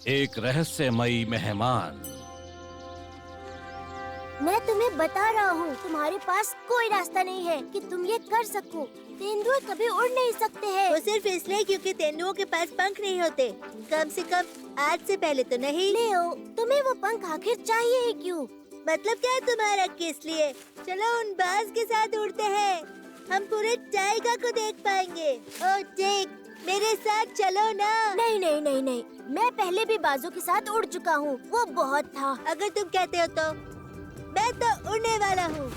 एक रहस्यमयी मेहमान। मैं तुम्हें बता रहा हूँ, तुम्हारे पास कोई रास्ता नहीं है कि तुम ये कर सको। तेंदुए कभी उड़ नहीं सकते हैं। वो सिर्फ इसलिए क्योंकि तेंदुओं के पास पंख नहीं होते। कम से कम आज से पहले तो नहीं। लेओ, तुम्हें वो पंख आखिर चाहिए ही क्यों? मतलब क्या है तुम्हारा, किस लिए? चलो उन बाज के साथ उड़ते हैं, हम पूरे टाइगर को देख पाएंगे। ओ टेक, मेरे साथ चलो ना। नहीं नहीं नहीं नहीं, मैं पहले भी बाजों के साथ उड़ चुका हूँ, वो बहुत था। अगर तुम कहते हो तो मैं तो उड़ने वाला हूँ।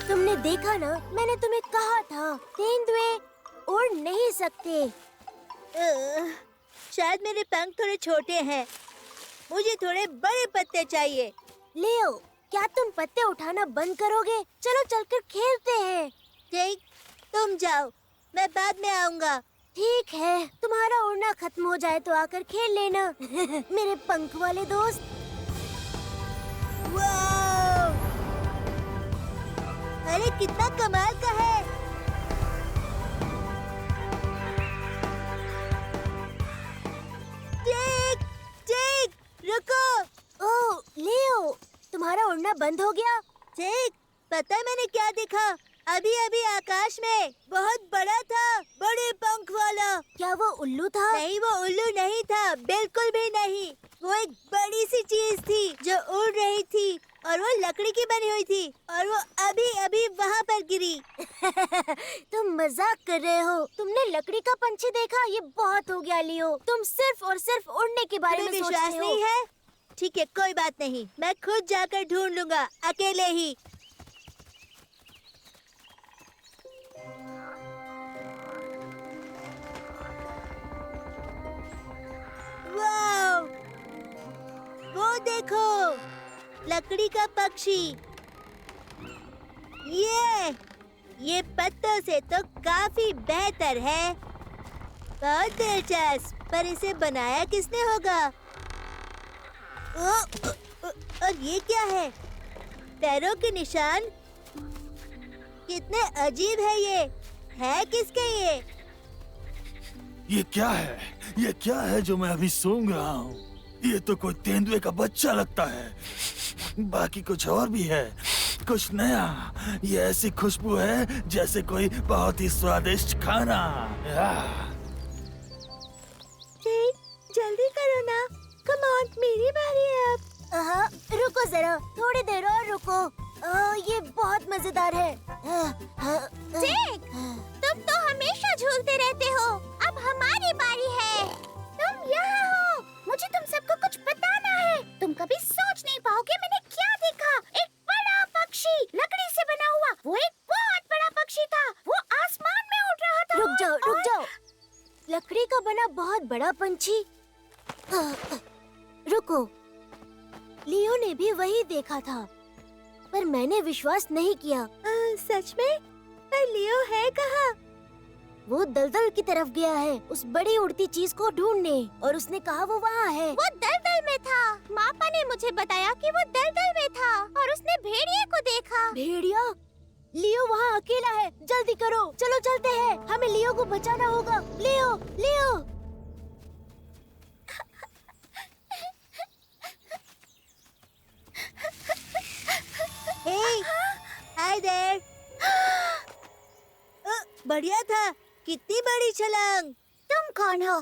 तुमने देखा ना, मैंने तुम्हें कहा था तेंदुए उड़ नहीं सकते। शायद मेरे पंख थोड़े छोटे हैं, मुझे थोड़े बड़े पत्ते चाहिए। लेओ, क्या तुम पत्ते उठाना बंद करोगे? चलो चलकर खेलते हैं। ठीक, तुम जाओ, मैं बाद में आऊँगा। ठीक है, तुम्हारा उड़ना खत्म हो जाए तो आकर खेल लेना। मेरे पंख वाले दोस्त। वाव! अरे कितना कमाल का है। टेक, टेक, रुको। ओह, लेओ, तुम्हारा उड़ना बंद हो गया। टेक, पता है मैंने क्या देखा? अभी अभी आकाश में बहुत बड़ा था, बड़े पंख वाला। क्या वो उल्लू था? नहीं, वो उल्लू नहीं था, बिल्कुल भी नहीं। वो एक बड़ी सी चीज थी जो उड़ रही थी और वो लकड़ी की बनी हुई थी और वो अभी अभी वहाँ पर गिरी। तुम मजाक कर रहे हो? तुमने लकड़ी का पंछी देखा? ये बहुत हो गया लियो। तुम सिर्फ और सिर्फ उड़ने के बारे में विश्वास सोचते हो। नहीं है? ठीक है, कोई बात नहीं, मैं खुद जाकर ढूंढ लूंगा, अकेले ही। वाव! वो देखो, लकड़ी का पक्षी। ये पत्तों से तो काफी बेहतर है। बहुत दिलचस्प, पर इसे बनाया किसने होगा? और ये क्या है? पैरों के निशान कितने अजीब है ये। है किसके ये? ये क्या है? ये क्या है जो मैं अभी सूंघ रहा हूँ? ये तो कोई तेंदुए का बच्चा लगता है। बाकी कुछ और भी है, कुछ नया। ये ऐसी खुशबू है जैसे कोई बहुत ही स्वादिष्ट खाना। जल्दी करो ना, कम ऑन, मेरी बारी है अब। हाँ, रुको जरा, थोड़ी देर और रुको। ये बहुत मजेदार है। टेक, तुम तो हमेशा झूलते रहते हो, अब हमारी बारी है। तुम यहाँ हो, मुझे तुम सबको कुछ बताना है। तुम कभी सोच नहीं पाओगे मैंने क्या देखा। एक बड़ा पक्षी, लकड़ी से बना हुआ। वो एक बहुत बड़ा पक्षी था, वो आसमान में उड़ रहा था। रुक जाओ, रुक जाओ। लकड़ी का बना बहुत बड़ा पंछी। रुको, लियो ने भी वही देखा था, पर मैंने विश्वास नहीं किया। सच में? पर लियो है कहाँ? वो दलदल की तरफ गया है, उस बड़ी उड़ती चीज को ढूंढने, और उसने कहा वो वहाँ है। वो दलदल में था। मापा ने मुझे बताया कि वो दलदल में था और उसने भेड़िए को देखा। भेड़िया? लियो वहाँ अकेला है, जल्दी करो, चलो चलते हैं, हमें लियो को बचाना होगा। लियो, लियो। Hey, hi there. बढ़िया था, कितनी बड़ी छलांग। तुम कौन हो?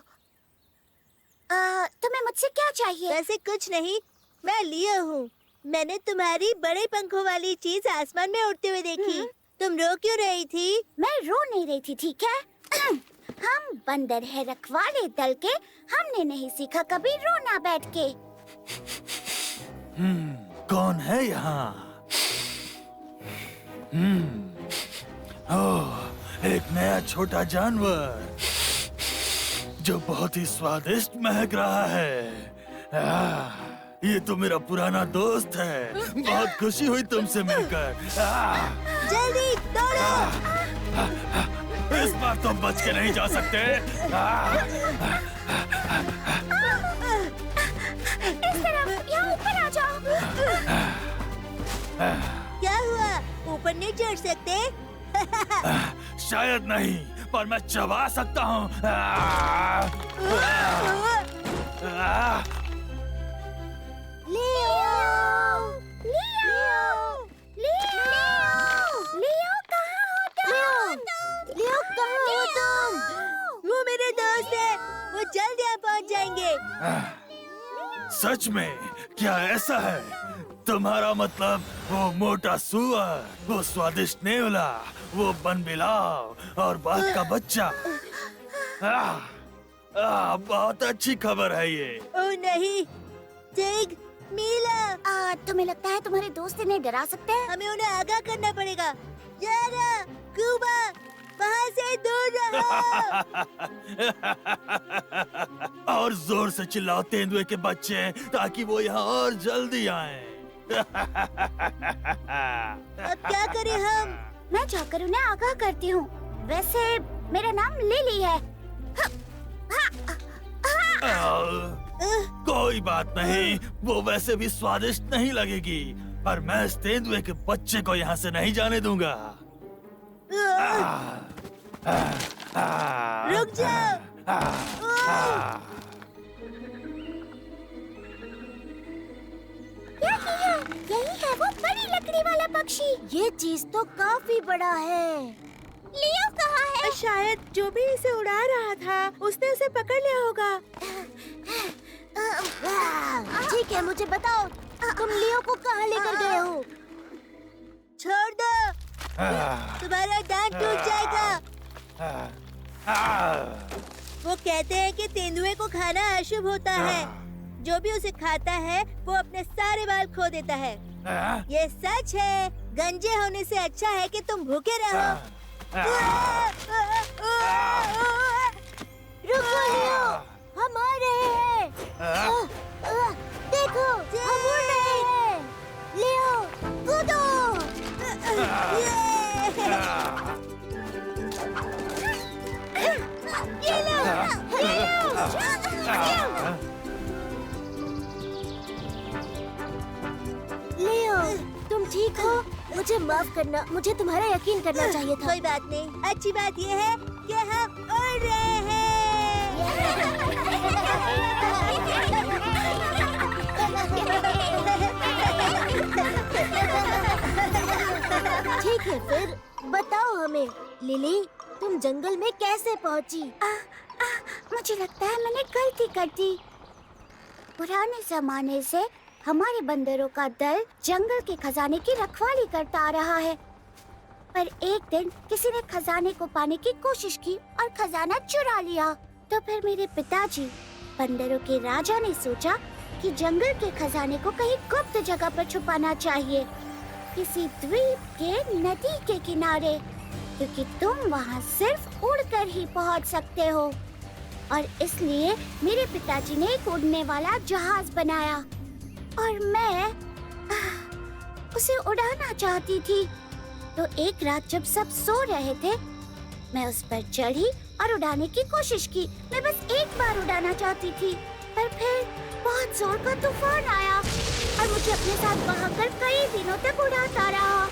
तुम्हें मुझसे क्या चाहिए? वैसे कुछ नहीं, मैं लियो हूँ। मैंने तुम्हारी बड़े पंखों वाली चीज आसमान में उड़ते हुए देखी। तुम रो क्यों रही थी? मैं रो नहीं रही थी, ठीक है? हम बंदर है रखवाले दल के, हमने नहीं सीखा कभी रोना बैठ के। कौन है यहाँ? ओह, एक नया छोटा जानवर जो बहुत ही स्वादिष्ट महक रहा है। ये तो मेरा पुराना दोस्त है। बहुत खुशी हुई तुमसे मिलकर। जल्दी दौड़ो। इस बार तुम बच के नहीं जा सकते। नहीं चढ़ सकते? शायद नहीं, पर मैं चबा सकता हूँ। लियो! लियो कहाँ हो तुम? लियो कहाँ हो तुम? वो मेरे दोस्त है, वो जल्द यहाँ पहुँच जाएंगे। सच में? क्या ऐसा है? तुम्हारा मतलब वो मोटा सुअर, वो स्वादिष्ट नेवला, वो बनबिलाव और बाघ का बच्चा। बहुत अच्छी खबर है ये। ओ नहीं, टिग, मीला, तुम्हें लगता है तुम्हारे दोस्त इन्हें डरा सकते हैं? हमें उन्हें आगाह करना पड़ेगा। यारा, कुबा, वहाँ से दूर रहो। और जोर से चिल्लाओ तेंदुए के बच्चे, ताकि वो यहाँ और जल्दी आएं। अब क्या करें हम? मैं जाकर उन्हें आगाह करती हूँ। वैसे मेरा नाम लिली है। कोई बात नहीं, वो वैसे भी स्वादिष्ट नहीं लगेगी, पर मैं इस तेंदुए के बच्चे को यहाँ से नहीं जाने दूंगा। रुक जाओ। यही है वो बड़ी लकड़ी वाला पक्षी। ये चीज तो काफी बड़ा है। लियो कहाँ है? शायद जो भी इसे उड़ा रहा था उसने उसे पकड़ लिया होगा। ठीक है, मुझे बताओ तुम लियो को कहाँ लेकर गए हो? छोड़ दो, तुम्हारा दांत टूट जाएगा। वो कहते हैं कि तेंदुए को खाना अशुभ होता है। जो भी उसे खाता है वो अपने सारे बाल खो देता है। ये सच है। गंजे होने से अच्छा है कि तुम भूखे रहो। रुको लियो, हम आ रहे हैं। देखो, हम उड़ रहे हैं। लियो, कूदो। ये लो, ये लो। लियो, तुम ठीक हो? मुझे माफ करना, मुझे तुम्हारा यकीन करना चाहिए था। कोई बात नहीं। अच्छी बात ये है कि हम उड़ रहे हैं। ठीक है, फिर बताओ हमें, लिली, तुम जंगल में कैसे पहुंची? मुझे लगता है मैंने गलती कर दी। पुराने जमाने से हमारे बंदरों का दल जंगल के खजाने की रखवाली करता आ रहा है। पर एक दिन किसी ने खजाने को पाने की कोशिश की और खजाना चुरा लिया। तो फिर मेरे पिताजी, बंदरों के राजा, ने सोचा कि जंगल के खजाने को कहीं गुप्त जगह पर छुपाना चाहिए, किसी द्वीप के नदी के किनारे, क्योंकि तुम वहाँ सिर्फ उड़कर ही पहुँच सकते हो। और इसलिए मेरे पिताजी ने एक उड़ने वाला जहाज बनाया और मैं उसे उड़ाना चाहती थी। तो एक रात जब सब सो रहे थे, मैं उस पर चढ़ी और उड़ाने की कोशिश की। मैं बस एक बार उड़ाना चाहती थी, पर फिर बहुत जोर का तूफान आया और मुझे अपने साथ बहाकर कई दिनों तक उड़ाता रहा।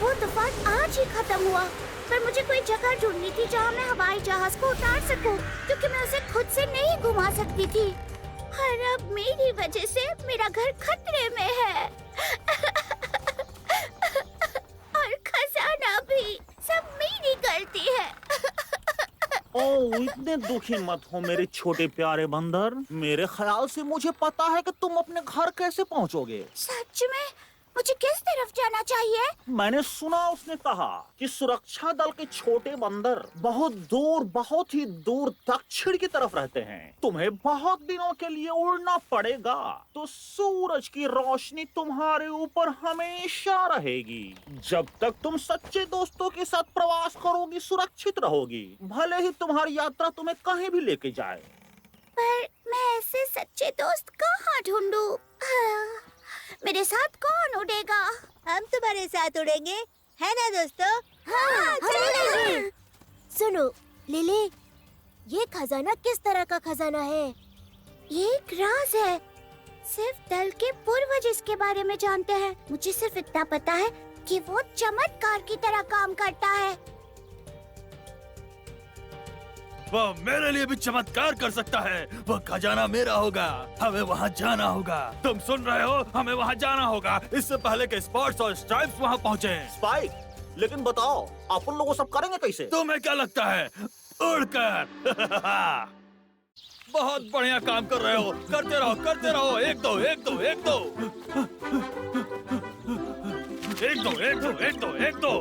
वो तूफान आज ही खत्म हुआ, पर मुझे कोई जगह ढूंढनी थी जहाँ मैं हवाई जहाज को उतार सकूं, क्योंकि मैं उसे खुद से नहीं घुमा सकती थी। और अब मेरी वजह से मेरा घर खतरे में है। और खजाना भी, सब मेरी गलती है। ओह, इतने दुखी मत हो मेरे छोटे प्यारे बंदर। मेरे ख्याल से मुझे पता है कि तुम अपने घर कैसे पहुंचोगे। सच में? मुझे किस तरफ जाना चाहिए? मैंने सुना उसने कहा कि सुरक्षा दल के छोटे बंदर बहुत ही दूर दक्षिण की तरफ रहते हैं। तुम्हें बहुत दिनों के लिए उड़ना पड़ेगा, तो सूरज की रोशनी तुम्हारे ऊपर हमेशा रहेगी। जब तक तुम सच्चे दोस्तों के साथ प्रवास करोगी, सुरक्षित रहोगी, भले ही तुम्हारी यात्रा तुम्हें कहीं भी लेके जाए। पर मैं ऐसे सच्चे दोस्त कहाँ ढूंढूं? मेरे साथ कौन उड़ेगा? हम तुम्हारे साथ उड़ेंगे, है ना दोस्तों? हाँ, हम उड़ेंगे। सुनो लिली, ये खजाना किस तरह का खजाना है? ये एक राज है। सिर्फ दल के पूर्वज इसके बारे में जानते हैं। मुझे सिर्फ इतना पता है कि वो चमत्कार की तरह काम करता है। वो मेरे लिए भी चमत्कार कर सकता है। वो खजाना मेरा होगा। हमें वहाँ जाना होगा। तुम सुन रहे हो? हमें वहाँ जाना होगा इससे पहले कि स्पॉट्स और स्ट्राइप्स वहाँ पहुँचे। स्पाइक, लेकिन बताओ अपन लोग वो सब करेंगे कैसे? तुम्हें क्या लगता है? उड़कर। बहुत बढ़िया काम कर रहे हो। करते रहो, करते रहो। एक दो, एक दो, एक दो, एक दो, एक दो, एक दो, एक दो।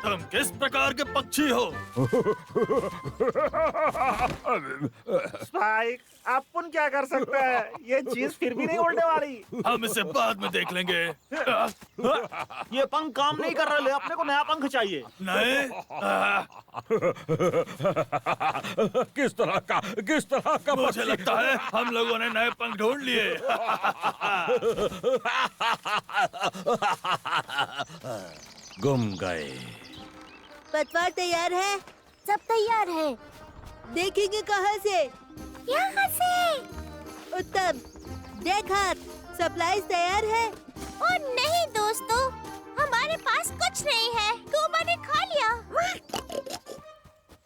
तुम किस प्रकार के पक्षी हो? स्पाइक, अपन क्या कर सकते हैं? ये चीज फिर भी नहीं उड़ने वाली। हम इसे बाद में देख लेंगे। ये पंख काम नहीं कर रहे, अपने को नया पंख चाहिए। नहीं। किस तरह का मुझे लगता है हम लोगों ने नए पंख ढूंढ लिए। गुम गए। पतवार तैयार है? सब तैयार है। देखेंगे कहाँ से? यहाँ से। उत्तम। देख हाथ, सप्लाईज तैयार है? ओ नहीं दोस्तों, हमारे पास कुछ नहीं है। कोबा ने खा लिया।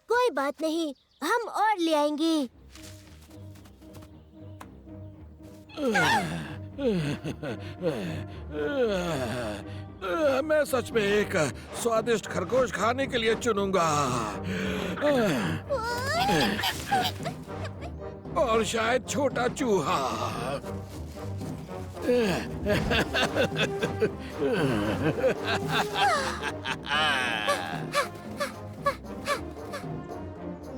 कोई बात नहीं, हम और ले आएंगे। मैं सच में एक स्वादिष्ट खरगोश खाने के लिए चुनूंगा। और शायद छोटा चूहा।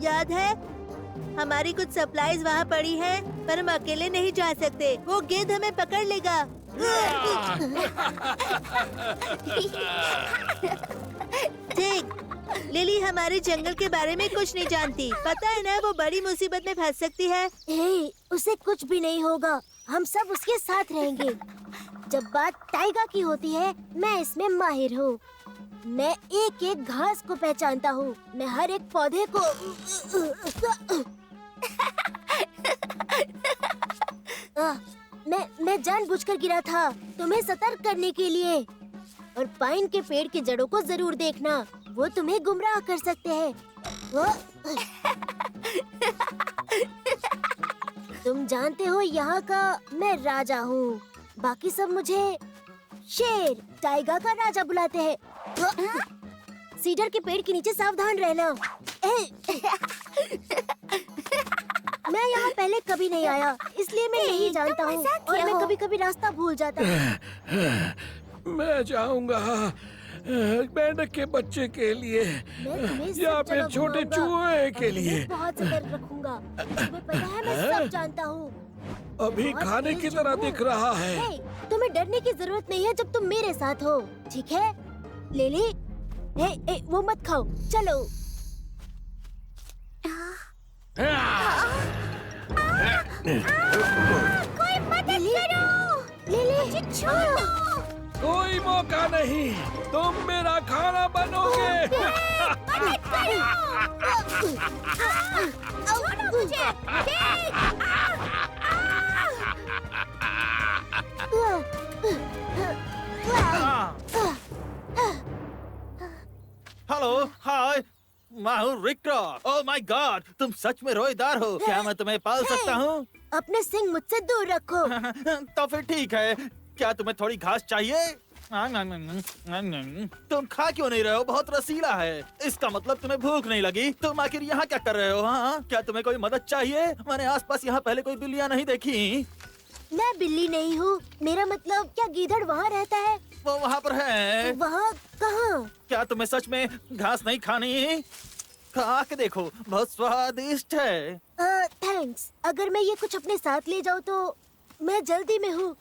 याद है, हमारी कुछ सप्लाईज वहाँ पड़ी हैं, पर हम अकेले नहीं जा सकते। वो गेंद हमें पकड़ लेगा। ठीक, लिली हमारे जंगल के बारे में कुछ नहीं जानती। पता है ना, वो बड़ी मुसीबत में फंस सकती है। हे, उसे कुछ भी नहीं होगा। हम सब उसके साथ रहेंगे। जब बात टाइगर की होती है, मैं इसमें माहिर हूँ। मैं एक एक घास को पहचानता हूँ। मैं हर एक पौधे को मैं जानबूझकर गिरा था, तुम्हें सतर्क करने के लिए। और पाइन के पेड़ की जड़ों को जरूर देखना, वो तुम्हें गुमराह कर सकते हैं। तुम जानते हो यहाँ का मैं राजा हूँ। बाकी सब मुझे शेर, टाइगर का राजा बुलाते हैं। सीडर के पेड़ के नीचे सावधान रहना। मैं यहाँ पहले कभी नहीं आया, इसलिए मैं नहीं जानता हूँ और मैं कभी-कभी रास्ता भूल जाता हूँ। मैं जाऊंगा मेंढक के बच्चे के लिए मैं तुम्हें सब या फिर जगह छोटे घुमाऊंगा चूहे के और लिए। तुम्हें बहुत सतर्क रखूंगा। तुम्हें पता है मैं सब जानता हूँ। अभी बहुत खाने तेज की तरह हूँ। दिख रहा है। हे, तुम्हें डरने की जरूरत नहीं है जब तुम मेरे साथ हो, ठीक है? लिली, हे, वो मत खाओ, चलो। कोई मदद करो। लिली, छोड़ो। कोई मौका नहीं, तुम मेरा खाना बनोगे। मदद करो। छोड़ो मुझे। हेलो, हाय, मैं हूँ रिक्टर। ओह माय गॉड, तुम सच में रोएदार हो। क्या मैं तुम्हें पाल सकता हूँ? अपने सिंग मुझसे दूर रखो। तो फिर ठीक है। क्या तुम्हें थोड़ी घास चाहिए? तुम खा क्यों नहीं रहे हो? बहुत रसीला है। इसका मतलब तुम्हें भूख नहीं लगी। तुम आखिर यहाँ क्या कर रहे हो? हाँ, क्या तुम्हें कोई मदद चाहिए? मैंने आसपास यहाँ पहले कोई बिल्लियाँ नहीं देखी। मैं बिल्ली नहीं हूँ। मेरा मतलब, क्या गीदड़ वहाँ रहता है? वो वहाँ पर है। वहाँ कहाँ? क्या तुम्हें सच में घास नहीं खानी? खा के देखो, बहुत स्वादिष्ट है। थैंक्स। अगर मैं ये कुछ अपने साथ ले जाऊँ तो मैं जल्दी में हूँ।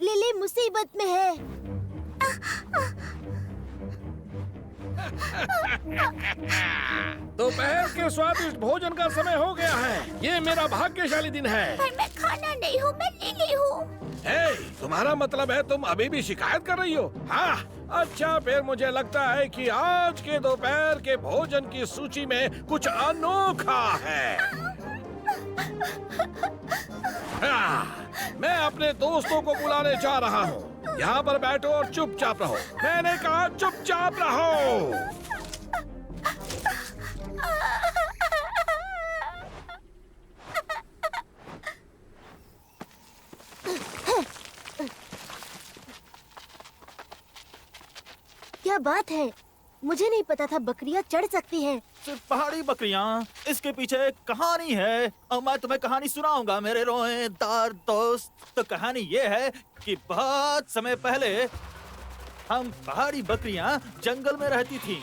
लिली मुसीबत में है। दोपहर के स्वादिष्ट भोजन का समय हो गया है। ये मेरा भाग्यशाली दिन है। पर मैं खाना नहीं हूँ, मैं नीली हूँ। हे, तुम्हारा मतलब है तुम अभी भी शिकायत कर रही हो? हाँ, अच्छा फिर मुझे लगता है कि आज के दोपहर के भोजन की सूची में कुछ अनोखा है। हाँ, मैं अपने दोस्तों को बुलाने जा रहा हूँ। यहाँ पर बैठो और चुपचाप रहो। मैंने कहा चुपचाप रहो। क्या बात है? मुझे नहीं पता था बकरियां चढ़ सकती हैं। सिर्फ पहाड़ी बकरियां, इसके पीछे एक कहानी है और मैं तुम्हें कहानी सुनाऊंगा मेरे रोएदार दोस्त। तो कहानी ये है कि बहुत समय पहले हम पहाड़ी बकरियां जंगल में रहती थी।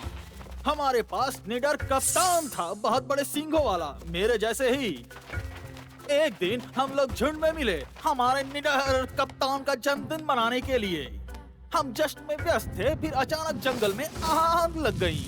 हमारे पास निडर कप्तान था, बहुत बड़े सींगों वाला, मेरे जैसे ही। एक दिन हम लोग झुंड में मिले हमारे निडर कप्तान का जन्मदिन मनाने के लिए। हम जश्न में व्यस्त थे, फिर अचानक जंगल में आग लग गई।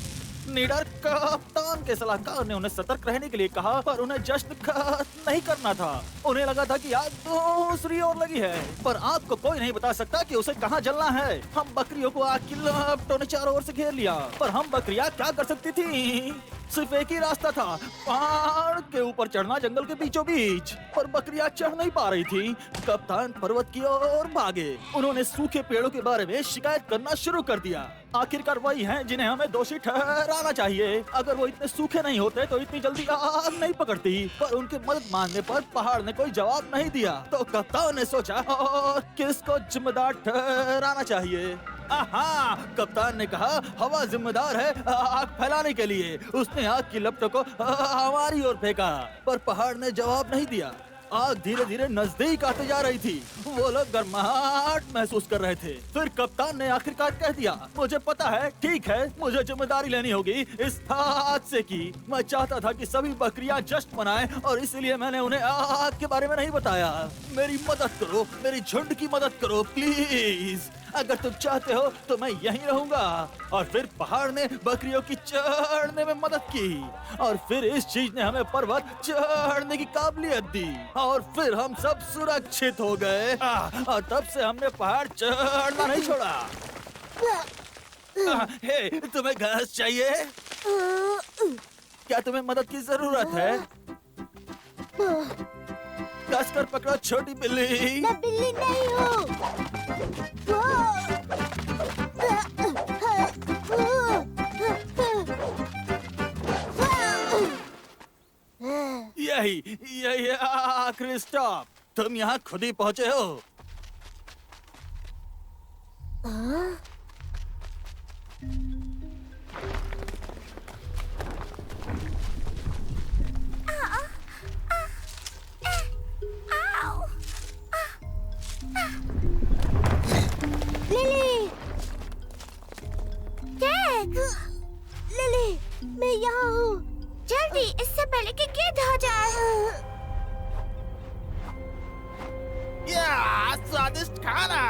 निडर कप्तान के सलाहकार ने उन्हें सतर्क रहने के लिए कहा, पर उन्हें जश्न खत्म नहीं करना था। उन्हें लगा था कि आग दूसरी ओर लगी है, पर आग को कोई नहीं बता सकता कि उसे कहाँ जलना है। हम बकरियों को आग की लपटों ने चारों ओर से घेर लिया, पर हम बकरियां क्या कर सकती थी? सिर्फ एक ही रास्ता था, पहाड़ के ऊपर चढ़ना जंगल के बीचों बीच। पर बकरियां चढ़ नहीं पा रही थी। कप्तान पर्वत की ओर भागे। उन्होंने सूखे पेड़ों के बारे में शिकायत करना शुरू कर दिया। आखिरकार वही हैं जिन्हें हमें दोषी ठहराना चाहिए। अगर वो इतने सूखे नहीं होते तो इतनी जल्दी आग नहीं पकड़ती। पर उनके मदद मांगने पर पहाड़ ने कोई जवाब नहीं दिया। तो कप्तान ने सोचा, किसको जिम्मेदार ठहराना चाहिए? आहा, कप्तान ने कहा, हवा जिम्मेदार है आग फैलाने के लिए। उसने आग की लपटों को हमारी ओर फेंका, पर पहाड़ ने जवाब नहीं दिया। आग धीरे धीरे नजदीक आते जा रही थी। वो लोग गर्माहट महसूस कर रहे थे। फिर कप्तान ने आखिरकार कह दिया, मुझे पता है, ठीक है, मुझे जिम्मेदारी लेनी होगी इस हादसे की। मैं चाहता था कि सभी बकरियां जश्न मनाएं और इसलिए मैंने उन्हें आग के बारे में नहीं बताया। मेरी मदद करो, मेरी झुंड की मदद करो प्लीज। अगर तुम चाहते हो तो मैं यहीं रहूंगा। और फिर पहाड़ ने बकरियों की चढ़ने में मदद की, और फिर इस चीज ने हमें पर्वत चढ़ने की काबिलियत दी, और फिर हम सब सुरक्षित हो गए। और तब से हमने पहाड़ चढ़ना नहीं छोड़ा। हे, तुम्हें घास चाहिए? क्या तुम्हें मदद की जरूरत है? कसकर पकड़ो छोटी बिल्ली। मैं बिल्ली नहीं हूँ। यही आखिरी स्टॉप। तुम यहाँ खुद ही पहुँचे हो। लिली, लिली, मैं यहाँ हूँ। जल्दी, इससे पहले कि गिद्ध आ जाए। या स्वादिष्ट खाना।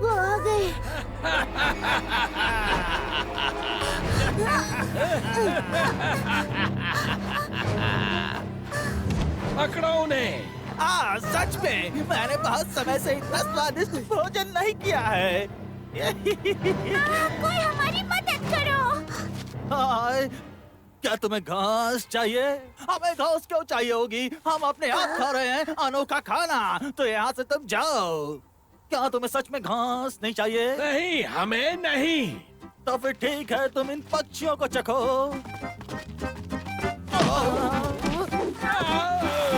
वो आ गए। पकड़ो उन्हें। सच में मैंने बहुत समय से इतना स्वादिष्ट भोजन नहीं किया है। कोई हमारी मदद करो। हाय, क्या तुम्हें घास चाहिए? हमें घास क्यों चाहिए होगी? हम अपने आप खा रहे हैं अनोखा खाना। तो यहाँ से तुम जाओ। क्या तुम्हें सच में घास नहीं चाहिए? नहीं, हमें नहीं। तो फिर ठीक है, तुम इन पक्षियों को चखो।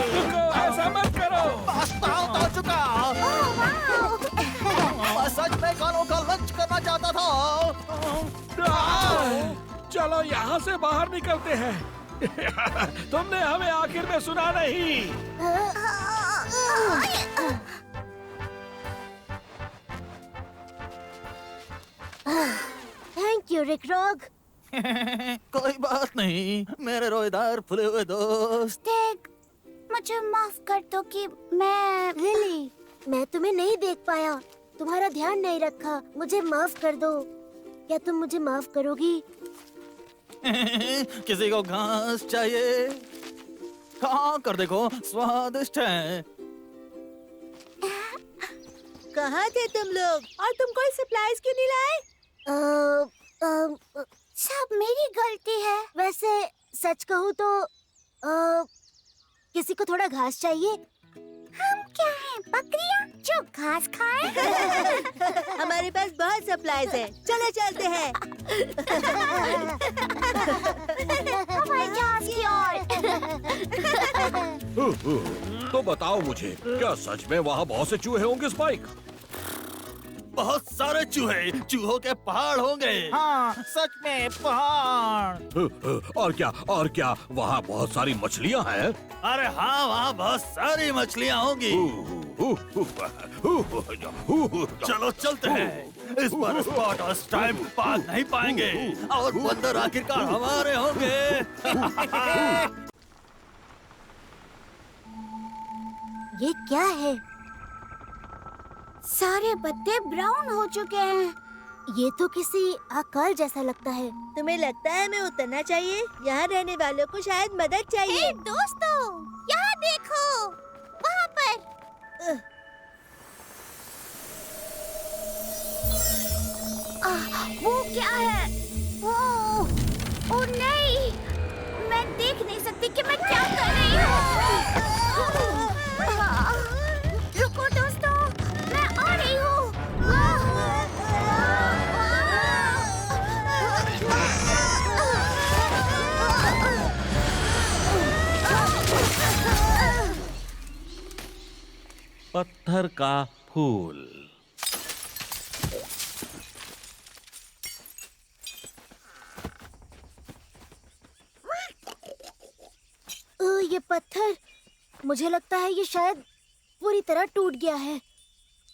रुको, ऐसा मत करो। पास्ता हो चुका। मैं सच में कानों का लंच करना चाहता था। चलो यहाँ से बाहर निकलते हैं। तुमने हमें आखिर में सुना नहीं। थैंक यू रिकरॉग। कोई बात नहीं मेरे रोएदार फुले हुए दोस्त। देख, मुझे माफ कर दो कि मैं लिली, मैं तुम्हें नहीं देख पाया। तुम्हारा ध्यान नहीं रखा, मुझे माफ कर दो। क्या तुम मुझे माफ करोगी? किसी को घास चाहिए? खा कर देखो, स्वादिष्ट है। कहाँ थे तुम लोग? और तुम कोई सप्लाईज क्यों नहीं लाए? सब मेरी गलती है। वैसे सच कहूँ तो किसी को थोड़ा घास चाहिए। हम क्या हैं, बकरियां जो घास खाएं? हमारे पास बहुत सप्लाईज है, चलो चलते हैं। हवाई जहाज की ओर। तो बताओ मुझे, क्या सच में वहाँ बहुत से चूहे होंगे स्पाइक? बहुत सारे चूहे, चूहों के पहाड़ होंगे। हाँ, सच में पहाड़। और क्या वहाँ बहुत सारी मछलियाँ हैं? अरे हाँ, वहाँ बहुत सारी मछलियाँ होंगी। चलो चलते हैं। इस बार स्पॉट और स्टाइप पास नहीं पाएंगे और बंदर आखिरकार हमारे होंगे। ये क्या है? सारे पत्ते ब्राउन हो चुके हैं। ये तो किसी अकाल जैसा लगता है। तुम्हें लगता है हमें उतरना चाहिए? यहाँ रहने वालों को शायद मदद चाहिए। दोस्तों, यहाँ देखो, वहाँ पर। वो क्या है? ओ नहीं, मैं देख नहीं सकती कि मैं क्या कर रही हूँ। रुको दोस्तों, मैं आ रही हूँ। पत्थर का फूल। ये पत्थर, मुझे लगता है ये शायद पूरी तरह टूट गया है।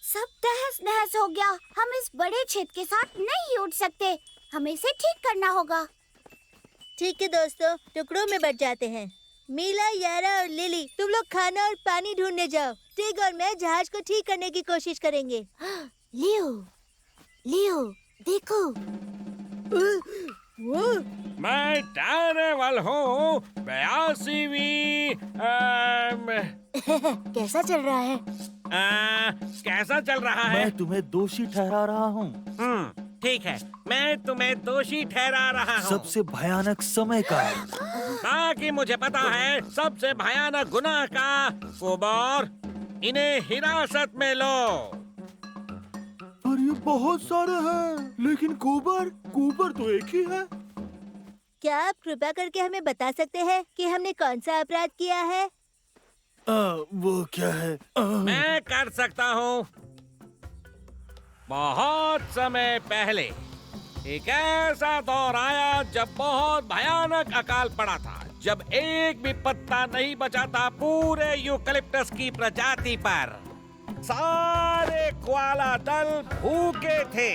सब तहस नहस हो गया। हम इस बड़े छेद के साथ नहीं उठ सकते। हमें इसे ठीक करना होगा। ठीक है दोस्तों, टुकड़ों में बट जाते हैं। मीला, यारा और लिली, तुम लोग खाना और पानी ढूंढने जाओ। टिग और मैं जहाज को ठीक करने की कोशिश करेंगे। लियो, लियो, देखो। मैं डायरेवल हूँ 82वीं। कैसा चल रहा है? कैसा चल रहा है? मैं तुम्हें दोषी ठहरा रहा हूँ। ठीक है, मैं तुम्हें दोषी ठहरा रहा हूँ। सबसे भयानक समय का। ताकि मुझे पता है सबसे भयानक गुनाह का। कुबर, इन्हें हिरासत में लो। पर ये बहुत सारे हैं। लेकिन कुबर तो एक ही है। क्या आप कृपया करके हमें बता सकते हैं कि हमने कौन सा अपराध किया है? वो क्या है? मैं कर सकता हूँ। बहुत समय पहले एक ऐसा दौर आया जब बहुत भयानक अकाल पड़ा था, जब एक भी पत्ता नहीं बचा था पूरे यूकलिप्टस की प्रजाति पर। सारे कोआला दल भूखे थे,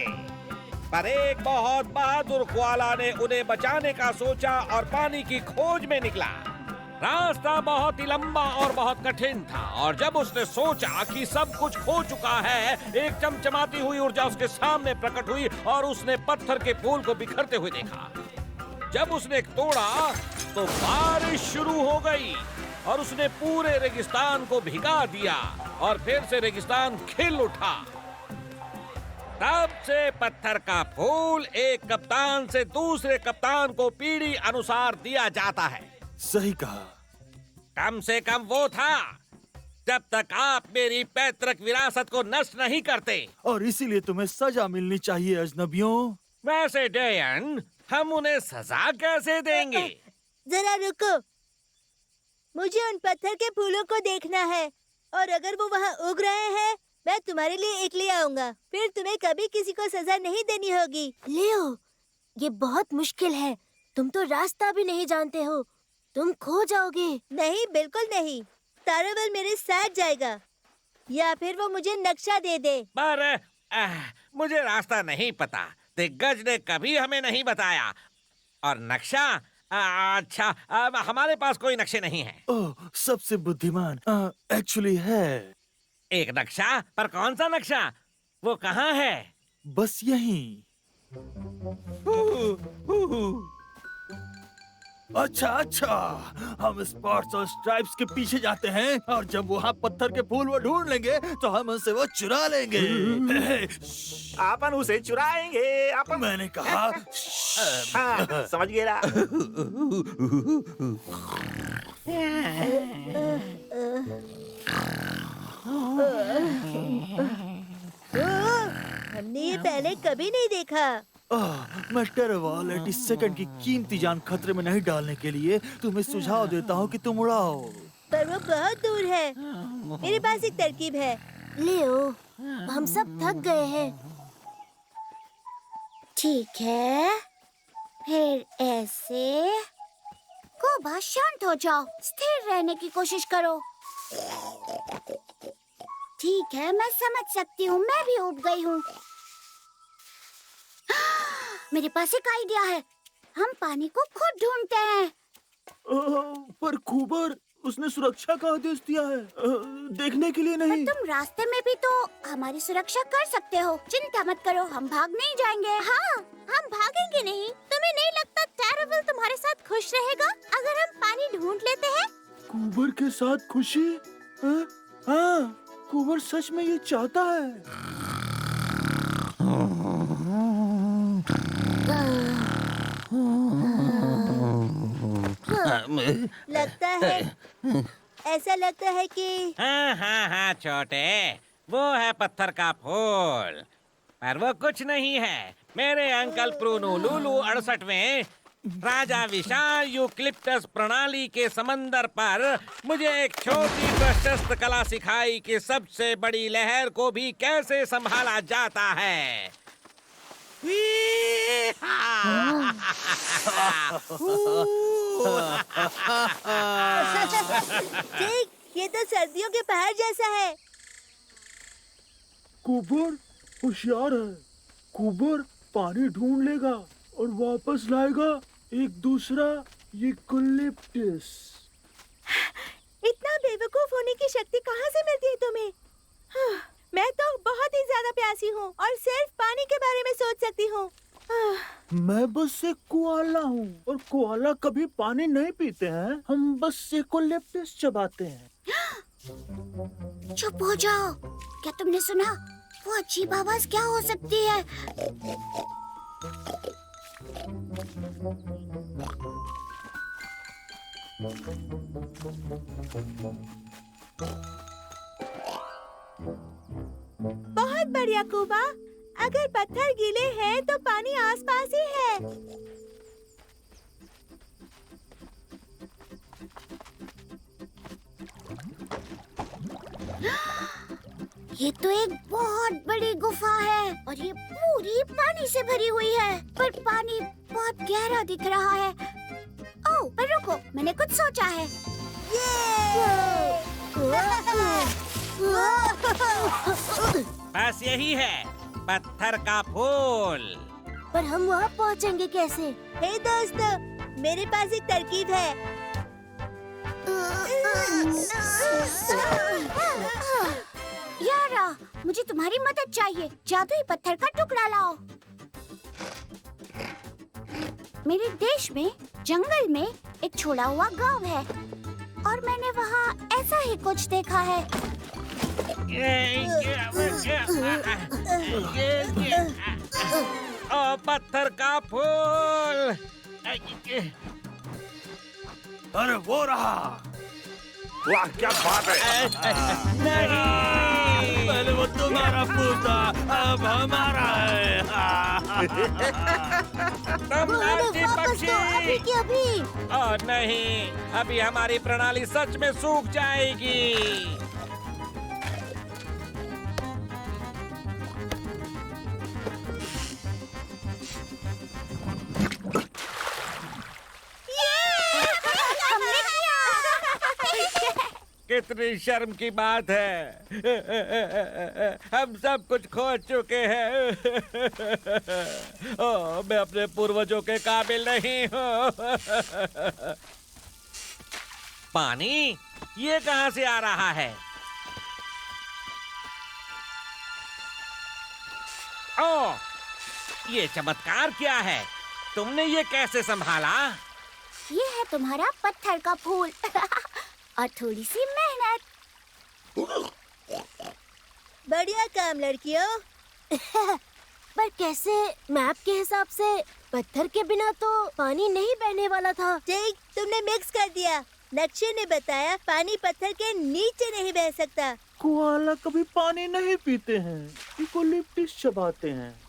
पर एक बहुत बहादुर कोआला ने उन्हें बचाने का सोचा और पानी की खोज में निकला। रास्ता बहुत ही लंबा और बहुत कठिन था, और जब उसने सोचा कि सब कुछ खो चुका है, एक चमचमाती हुई ऊर्जा उसके सामने प्रकट हुई और उसने पत्थर के फूल को बिखरते हुए देखा। जब उसने तोड़ा तो बारिश शुरू हो गई और उसने पूरे रेगिस्तान को भिगा दिया और फिर से रेगिस्तान खिल उठा। तब से पत्थर का फूल एक कप्तान से दूसरे कप्तान को पीढ़ी अनुसार दिया जाता है। सही कहा। कम से कम वो था, जब तक आप मेरी पैतृक विरासत को नष्ट नहीं करते। और इसीलिए तुम्हें सजा मिलनी चाहिए अजनबियों। वैसे डेयन, हम उन्हें सजा कैसे देंगे? जरा रुको, मुझे उन पत्थर के फूलों को देखना है, और अगर वो वहाँ उग रहे हैं, मैं तुम्हारे लिए एक ले आऊंगा। फिर तुम्हें कभी किसी को सजा नहीं देनी होगी। लियो, ये बहुत मुश्किल है। तुम तो रास्ता भी नहीं जानते हो, तुम खो जाओगे। नहीं, बिल्कुल नहीं। तारावल मेरे साथ जाएगा, या फिर वो मुझे नक्शा दे दे। पर मुझे रास्ता नहीं पता। दिग्गज ने कभी हमें नहीं बताया। और नक्शा, अच्छा, हमारे पास कोई नक्शे नहीं है। ओह, सबसे बुद्धिमान एक्चुअली है। एक नक्शा? पर कौन सा नक्शा? वो कहाँ है? बस यहीं। अच्छा अच्छा, हम स्पॉट्स और स्ट्राइप्स के पीछे जाते हैं और जब वहाँ पत्थर के फूल वो ढूंढ लेंगे तो हम उनसे वो चुरा लेंगे। अपन उसे चुराएंगे। अपन मैंने कहा हाँ, समझ गया। हमने ये पहले कभी नहीं देखा। मैं टेरवालेट इस सेकंड की कीमती जान खतरे में नहीं डालने के लिए तुम्हें सुझाव देता हूँ कि तुम उड़ाओ। पर वो बहुत दूर है। मेरे पास एक तरकीब है। लियो, हम सब थक गए हैं। ठीक है, फिर ऐसे। कोबा, शांत हो जाओ, स्थिर रहने की कोशिश करो। ठीक है, मैं समझ सकती हूँ, मैं भी ऊब गई हूँ। मेरे पास एक आइडिया है। हम पानी को खुद ढूंढते हैं। पर कुबर, उसने सुरक्षा का आदेश दिया है, देखने के लिए नहीं। पर तुम रास्ते में भी तो हमारी सुरक्षा कर सकते हो। चिंता मत करो, हम भाग नहीं जाएंगे। हाँ, हम भागेंगे नहीं। तुम्हें नहीं लगता टेरेबल तुम्हारे साथ खुश रहेगा अगर हम पानी ढूंढ लेते हैं? कुबर के साथ खुशी? हाँ, कुबर सच में ये चाहता है। ऐसा लगता है कि हाँ हाँ हाँ छोटे, वो है पत्थर का फूल, पर वो कुछ नहीं है। मेरे अंकल प्रूनो लुलु 68वें राजा विशाल यूक्लिप्टस प्रणाली के समंदर पर मुझे एक छोटी प्रशस्त कला सिखाई कि सबसे बड़ी लहर को भी कैसे संभाला जाता है। ठीक, ये तो सर्दियों के पहाड़ जैसा है। कुबर होशियार है। कुबर पानी ढूंढ लेगा और वापस लाएगा एक दूसरा यूकलिप्टस। इतना बेवकूफ होने की शक्ति कहाँ से मिलती है तुम्हें? हाँ, मैं तो बहुत ही ज्यादा प्यासी हूँ और सिर्फ पानी के बारे में सोच सकती हूँ। मैं बस एक कोआला हूँ और कोआला कभी पानी नहीं पीते हैं। हम बस यूकलिप्टस चबाते हैं। चुप हो जाओ। क्या तुमने सुना? वो अजीब आवाज क्या हो सकती है? बहुत बढ़िया कुबा। अगर पत्थर गीले हैं तो पानी आसपास ही है। ये तो एक बहुत बड़ी गुफा है और ये पूरी पानी से भरी हुई है, पर पानी बहुत गहरा दिख रहा है। ओह, पर रुको, मैंने कुछ सोचा है। बस यही है, पत्थर का फूल। पर हम वहाँ पहुँचेंगे कैसे? हे दोस्तों, मेरे पास एक तरकीब है। यारा, मुझे तुम्हारी मदद चाहिए। जादुई पत्थर का टुकड़ा लाओ। मेरे देश में जंगल में एक छोड़ा हुआ गांव है और मैंने वहाँ ऐसा ही कुछ देखा है। ओ पत्थर का फूल। अरे वो रहा। वाह, क्या बात है। नहीं, पहले वो तुम्हारा फूल था, अब हमारा है। तुम लालची पक्षी। अभी की अभी। और नहीं, अभी हमारी प्रणाली सच में सूख जाएगी। कितनी शर्म की बात है। हम सब कुछ खो चुके हैं। ओ, मैं अपने पूर्वजों के काबिल नहीं हूँ। पानी ये कहाँ से आ रहा है? ओह, ये चमत्कार क्या है? तुमने ये कैसे संभाला? ये है तुम्हारा पत्थर का फूल और थोड़ी सी मेहनत। बढ़िया काम लड़कियों। पर कैसे? मैप के हिसाब से पत्थर के बिना तो पानी नहीं बहने वाला था। ठीक, तुमने मिक्स कर दिया। नक्शे ने बताया पानी पत्थर के नीचे नहीं बह सकता। कोआला कभी पानी नहीं पीते हैं, यूकेलिप्टस चबाते हैं।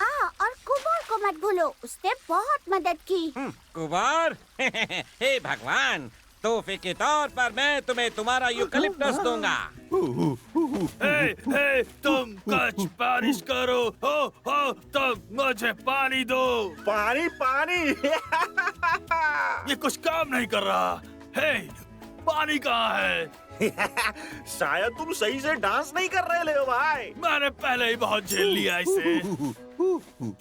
और कुबोर को मत भूलो, उसने बहुत मदद की। कुबार, हे भगवान, तोहफे के तौर पर मैं तुम्हें तुम्हारा यूकलिप्टस दूंगा। हे, तुम कुछ बारिश करो। हो, तुम मुझे पानी दो। पानी पानी ये कुछ काम नहीं कर रहा। हे, पानी कहाँ है? शायद तुम सही से डांस नहीं कर रहे हो भाई। मैंने पहले ही बहुत झेल लिया इसे।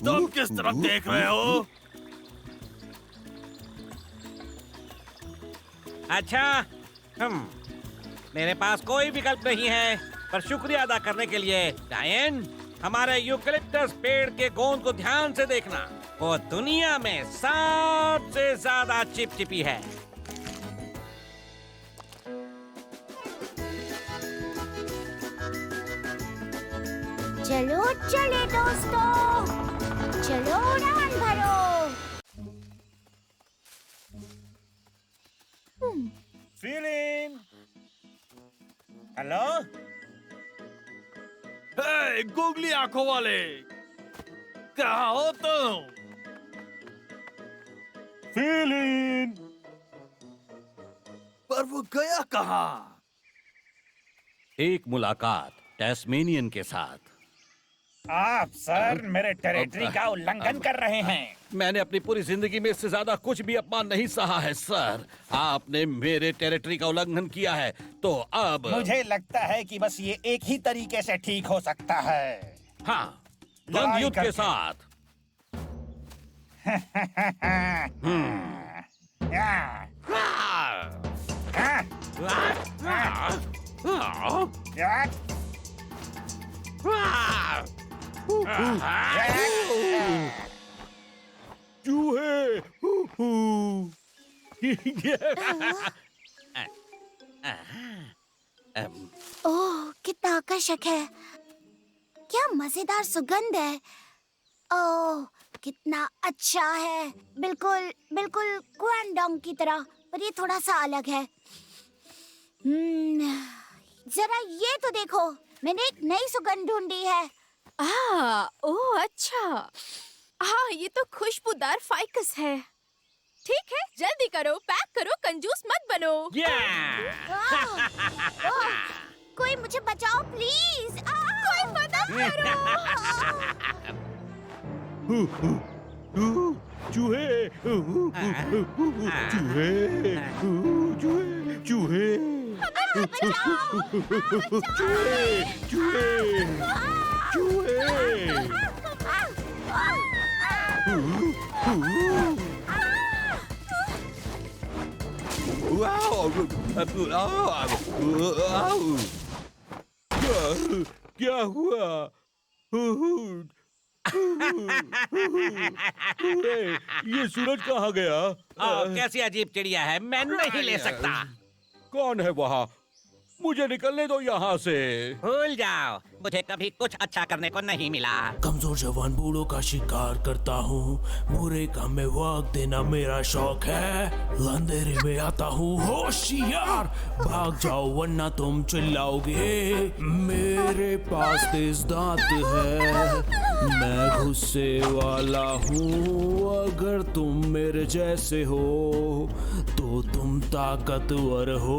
तुम किस तरफ देख रहे हो? अच्छा, मेरे पास कोई विकल्प नहीं है, पर शुक्रिया अदा करने के लिए डायन, हमारे यूकलिप्टस पेड़ के गोंद को ध्यान से देखना। वो दुनिया में सबसे ज्यादा चिपचिपी है। चलो चले दोस्तों, चलो उड़ान भरो। फीलिंग। हेलो, हे, गुगली आंखों वाले, कहाँ हो तुम? फीलिंग। पर वो गया कहाँ? एक मुलाकात टैस्मेनियन के साथ। आप सर मेरे टेरिटरी का उल्लंघन कर रहे हैं। मैंने अपनी पूरी जिंदगी में इससे ज्यादा कुछ भी अपमान नहीं सहा है सर। आपने मेरे टेरिटरी का उल्लंघन किया है, तो अब मुझे लगता है कि बस ये एक ही तरीके से ठीक हो सकता है। हाँ, द्वंद्व युद्ध के साथ। चूहे। ओह, कितना आकर्षक है। क्या मजेदार सुगंध है। ओह, कितना अच्छा है। बिल्कुल बिल्कुल गुआंगडोंग की तरह, पर ये थोड़ा सा अलग है। जरा ये तो देखो, मैंने एक नई सुगंध ढूंढी है। ओह अच्छा। हाँ, ये तो खुशबूदार फाइकस है। ठीक है, जल्दी करो, पैक करो, कंजूस मत बनो। कोई मुझे बचाओ प्लीज। कोई मदद करो। चूहे, चूहे, चूहे, क्या हुआ? ये सूरज कहाँ गया? कैसी अजीब चिड़िया है, मैं नहीं ले सकता। कौन है वहाँ? मुझे निकलने दो यहाँ से। भूल जाओ, मुझे कभी कुछ अच्छा करने को नहीं मिला। कमजोर जवान बूढ़ों का शिकार करता हूँ, बुरे काम में वक्त देना मेरा शौक है। अंधेरे में आता हूँ होशियार, भाग जाओ वरना तुम चिल्लाओगे। मेरे पास तेज दांत है, मैं गुस्से वाला हूँ। अगर तुम मेरे जैसे हो तो तुम ताकतवर हो।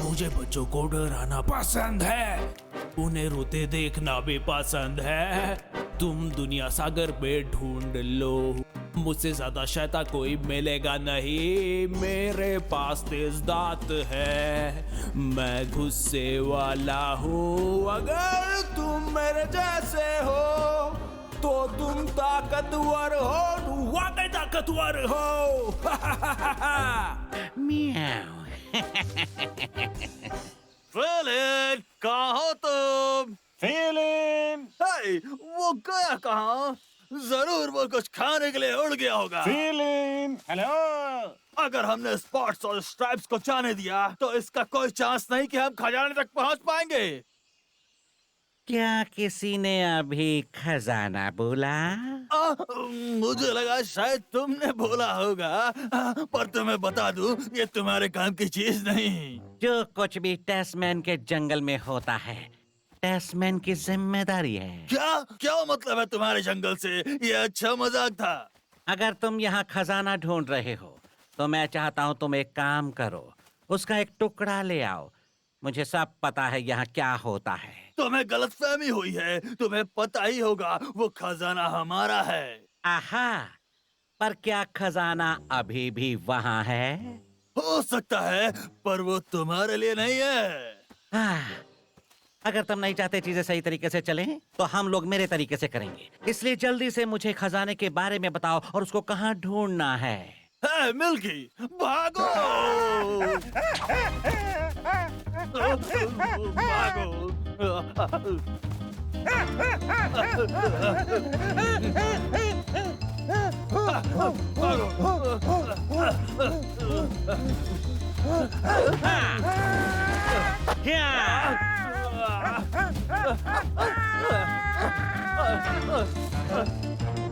मुझे बच्चों को डराना पसंद है, उन्हें रोते देखना भी पसंद है। तुम दुनिया सागर में ढूंढ लो, मुझसे ज्यादा शैतान कोई मिलेगा नहीं। मेरे पास तेज दांत है, मैं गुस्से वाला हूँ। अगर तुम मेरे जैसे हो तो तुम ताकतवर हो, वाकई ताकतवर हो। म्याऊ। फिलिन, कहाँ हो तुम? फीलिंग। हे, वो गया कहाँ? जरूर वो कुछ खाने के लिए उड़ गया होगा। फीलिन, हेलो। अगर हमने स्पॉट्स और स्ट्राइप्स को जाने दिया तो इसका कोई चांस नहीं कि हम खजाने तक पहुंच पाएंगे। क्या किसी ने अभी खजाना बोला? मुझे लगा शायद तुमने बोला होगा, पर तुम्हें बता दूं ये तुम्हारे काम की चीज नहीं। जो कुछ भी टेस्टमैन के जंगल में होता है टेस्टमैन की जिम्मेदारी है। क्या क्या मतलब है तुम्हारे जंगल से? ये अच्छा मजाक था। अगर तुम यहाँ खजाना ढूंढ रहे हो तो मैं चाहता हूँ तुम एक काम करो, उसका एक टुकड़ा ले आओ। मुझे सब पता है यहाँ क्या होता है। तुम्हें गलतफहमी हुई है, तुम्हें पता ही होगा वो खजाना हमारा है। आहा, पर क्या खजाना अभी भी वहाँ है? हो सकता है, पर वो तुम्हारे लिए नहीं है। अगर तुम नहीं चाहते चीजें सही तरीके से चलें, तो हम लोग मेरे तरीके से करेंगे। इसलिए जल्दी से मुझे खजाने के बारे में बताओ और उसको कहाँ ढूंढना है। मिल्की, भागो! भागो!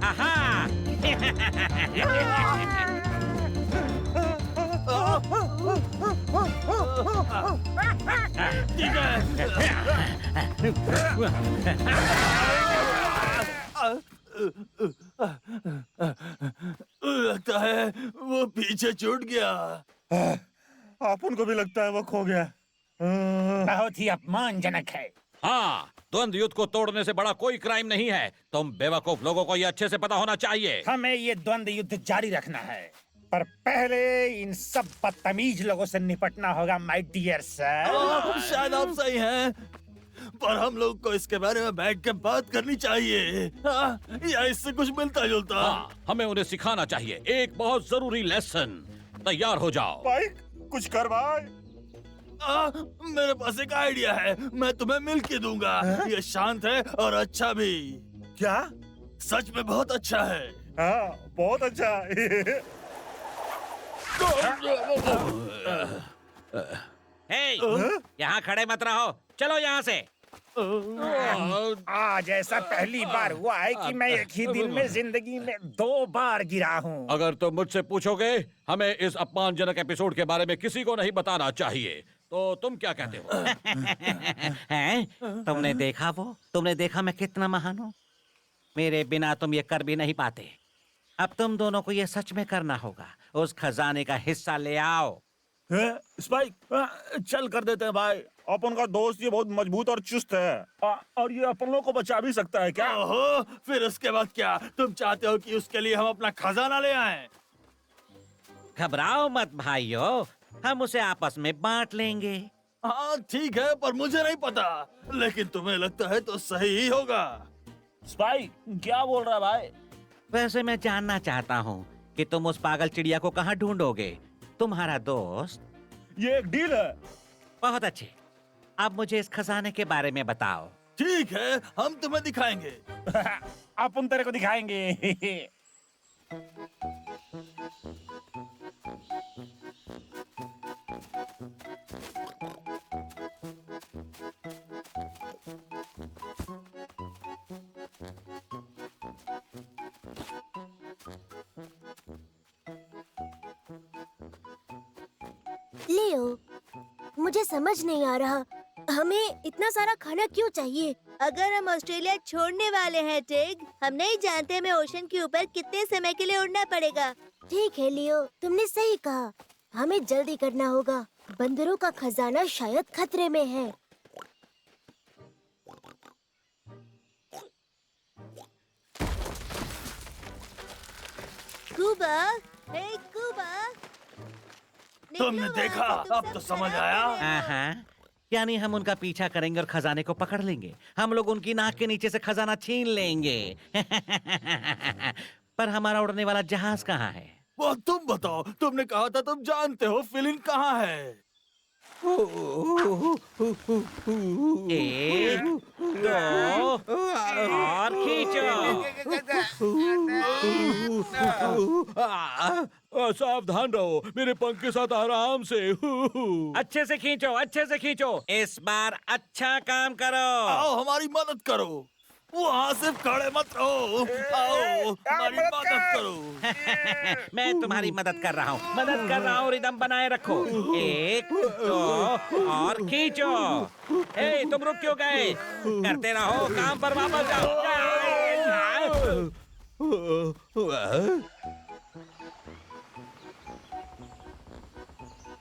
आहा! ठीक लगता है वो पीछे छूट गया। अपन को भी लगता है वो खो गया। बहुत ही अपमानजनक है। हाँ, द्वंद्व युद्ध को तोड़ने से बड़ा कोई क्राइम नहीं है। तुम बेवकूफ लोगों को ये अच्छे से पता होना चाहिए। हमें ये द्वंद्व युद्ध जारी रखना है, पर पहले इन सब बदतमीज लोगों से निपटना होगा माय डियर सर। शायद आप सही हैं, पर हम लोग को इसके बारे में बैठ के बात करनी चाहिए। या इससे कुछ मिलता जुलता। हमें उन्हें सिखाना चाहिए एक बहुत जरूरी लेसन। तैयार हो जाओ। भाई कुछ कर भाई। मेरे पास एक आइडिया है, मैं तुम्हें मिल्की दूंगा। ये शांत है और अच्छा भी। क्या? सच में बहुत अच्छा है। हाँ, बहुत अच्छा। यहाँ खड़े मत रहो, चलो यहाँ से। आज ऐसा पहली बार हुआ है कि मैं एक ही दिन में जिंदगी में 2 बार गिरा हूँ। अगर तुम मुझसे पूछोगे हमें इस अपमानजनक एपिसोड के बारे में किसी को नहीं बताना चाहिए, तो तुम क्या कहते हो? हैं? तुमने देखा तुमने देखा मैं कितना महान हूँ। मेरे बिना तुम ये कर भी नहीं पाते। अब तुम दोनों को ये सच में करना होगा। उस खजाने का हिस्सा ले आओ। स्पाइक, चल कर देते हैं भाई। अपन का दोस्त ये बहुत मजबूत और चुस्त है, और ये अपन लोग को बचा भी सकता है। क्या? ओहो, फिर उसके बाद क्या? तुम चाहते हो कि उसके लिए हम अपना खजाना ले आएं? घबराओ मत भाइयों, हम उसे आपस में बांट लेंगे। हाँ ठीक है, पर मुझे नहीं पता, लेकिन तुम्हें लगता है तो सही ही होगा। स्पाइक क्या बोल रहा है भाई? वैसे मैं जानना चाहता हूँ कि तुम उस पागल चिड़िया को कहाँ ढूंढोगे। तुम्हारा दोस्त। ये एक डील है। बहुत अच्छे, अब मुझे इस खजाने के बारे में बताओ। ठीक है, हम तुम्हें दिखाएंगे। अपन तेरे को दिखाएंगे। लियो, मुझे समझ नहीं आ रहा, हमें इतना सारा खाना क्यों चाहिए? अगर हम ऑस्ट्रेलिया छोड़ने वाले हैं टिग, हम नहीं जानते हमें ओशन के ऊपर कितने समय के लिए उड़ना पड़ेगा। ठीक है लियो, तुमने सही कहा, हमें जल्दी करना होगा। बंदरों का खजाना शायद खतरे में है। कूबा, हे कूबा, तुमने निकलो देखा, वहाँ से, तुम अब सब तो समझ खराब आया। कर रहे हो। हाँ, यानी हम उनका पीछा करेंगे और खजाने को पकड़ लेंगे। हम लोग उनकी नाक के नीचे से खजाना छीन लेंगे। पर हमारा उड़ने वाला जहाज कहाँ है? वो तुम बताओ, तुमने कहा था तुम जानते हो फिलिन कहाँ है। 1, 2, और खींचो। सावधान रहो, मेरे पंख के साथ आराम से। अच्छे से खींचो, अच्छे से खींचो। इस बार अच्छा काम करो। आओ हमारी मदद करो। वहाँ से खड़े मत रहो। आओ हमारी मदद करो। मैं तुम्हारी मदद कर रहा हूँ, मदद कर रहा हूँ। रिदम बनाए रखो। 1 2 और खींचो। ए, तुम रुक क्यों गए? करते रहो, काम पर वापस जाओ।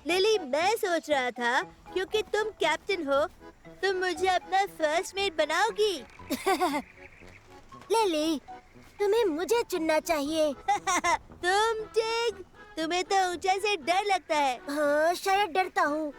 लिली, मैं सोच रहा था क्योंकि तुम कैप्टन हो, तुम मुझे अपना फर्स्ट मेट बनाओगी। लिली, तुम्हें मुझे चुनना चाहिए। तुम टिग, तुम्हें तो ऊंचाई से डर लगता है। हाँ, शायद डरता हूँ,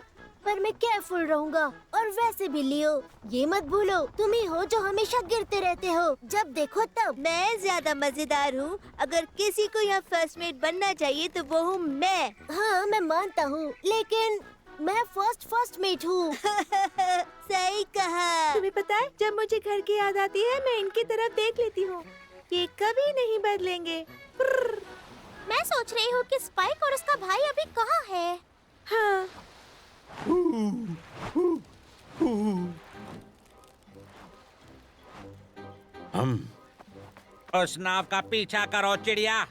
पर मैं केयरफुल रहूँगा। और वैसे भी लियो, ये मत भूलो, तुम ही हो जो हमेशा गिरते रहते हो, जब देखो तब। मैं ज्यादा मजेदार हूँ। अगर किसी को यहाँ फर्स्ट मेट बनना चाहिए तो वो हूँ मैं। हाँ, मैं मानता हूँ, लेकिन मैं फर्स्ट मेट हूँ। सही कहा। तुम्हें पता है, जब मुझे घर की याद आती है मैं इनकी तरफ देख लेती हूँ। ये कभी नहीं बदलेंगे। मैं सोच रही हूँ कि स्पाइक और उसका भाई अभी कहाँ है। हाँ। उस नाव का पीछा करो चिड़िया।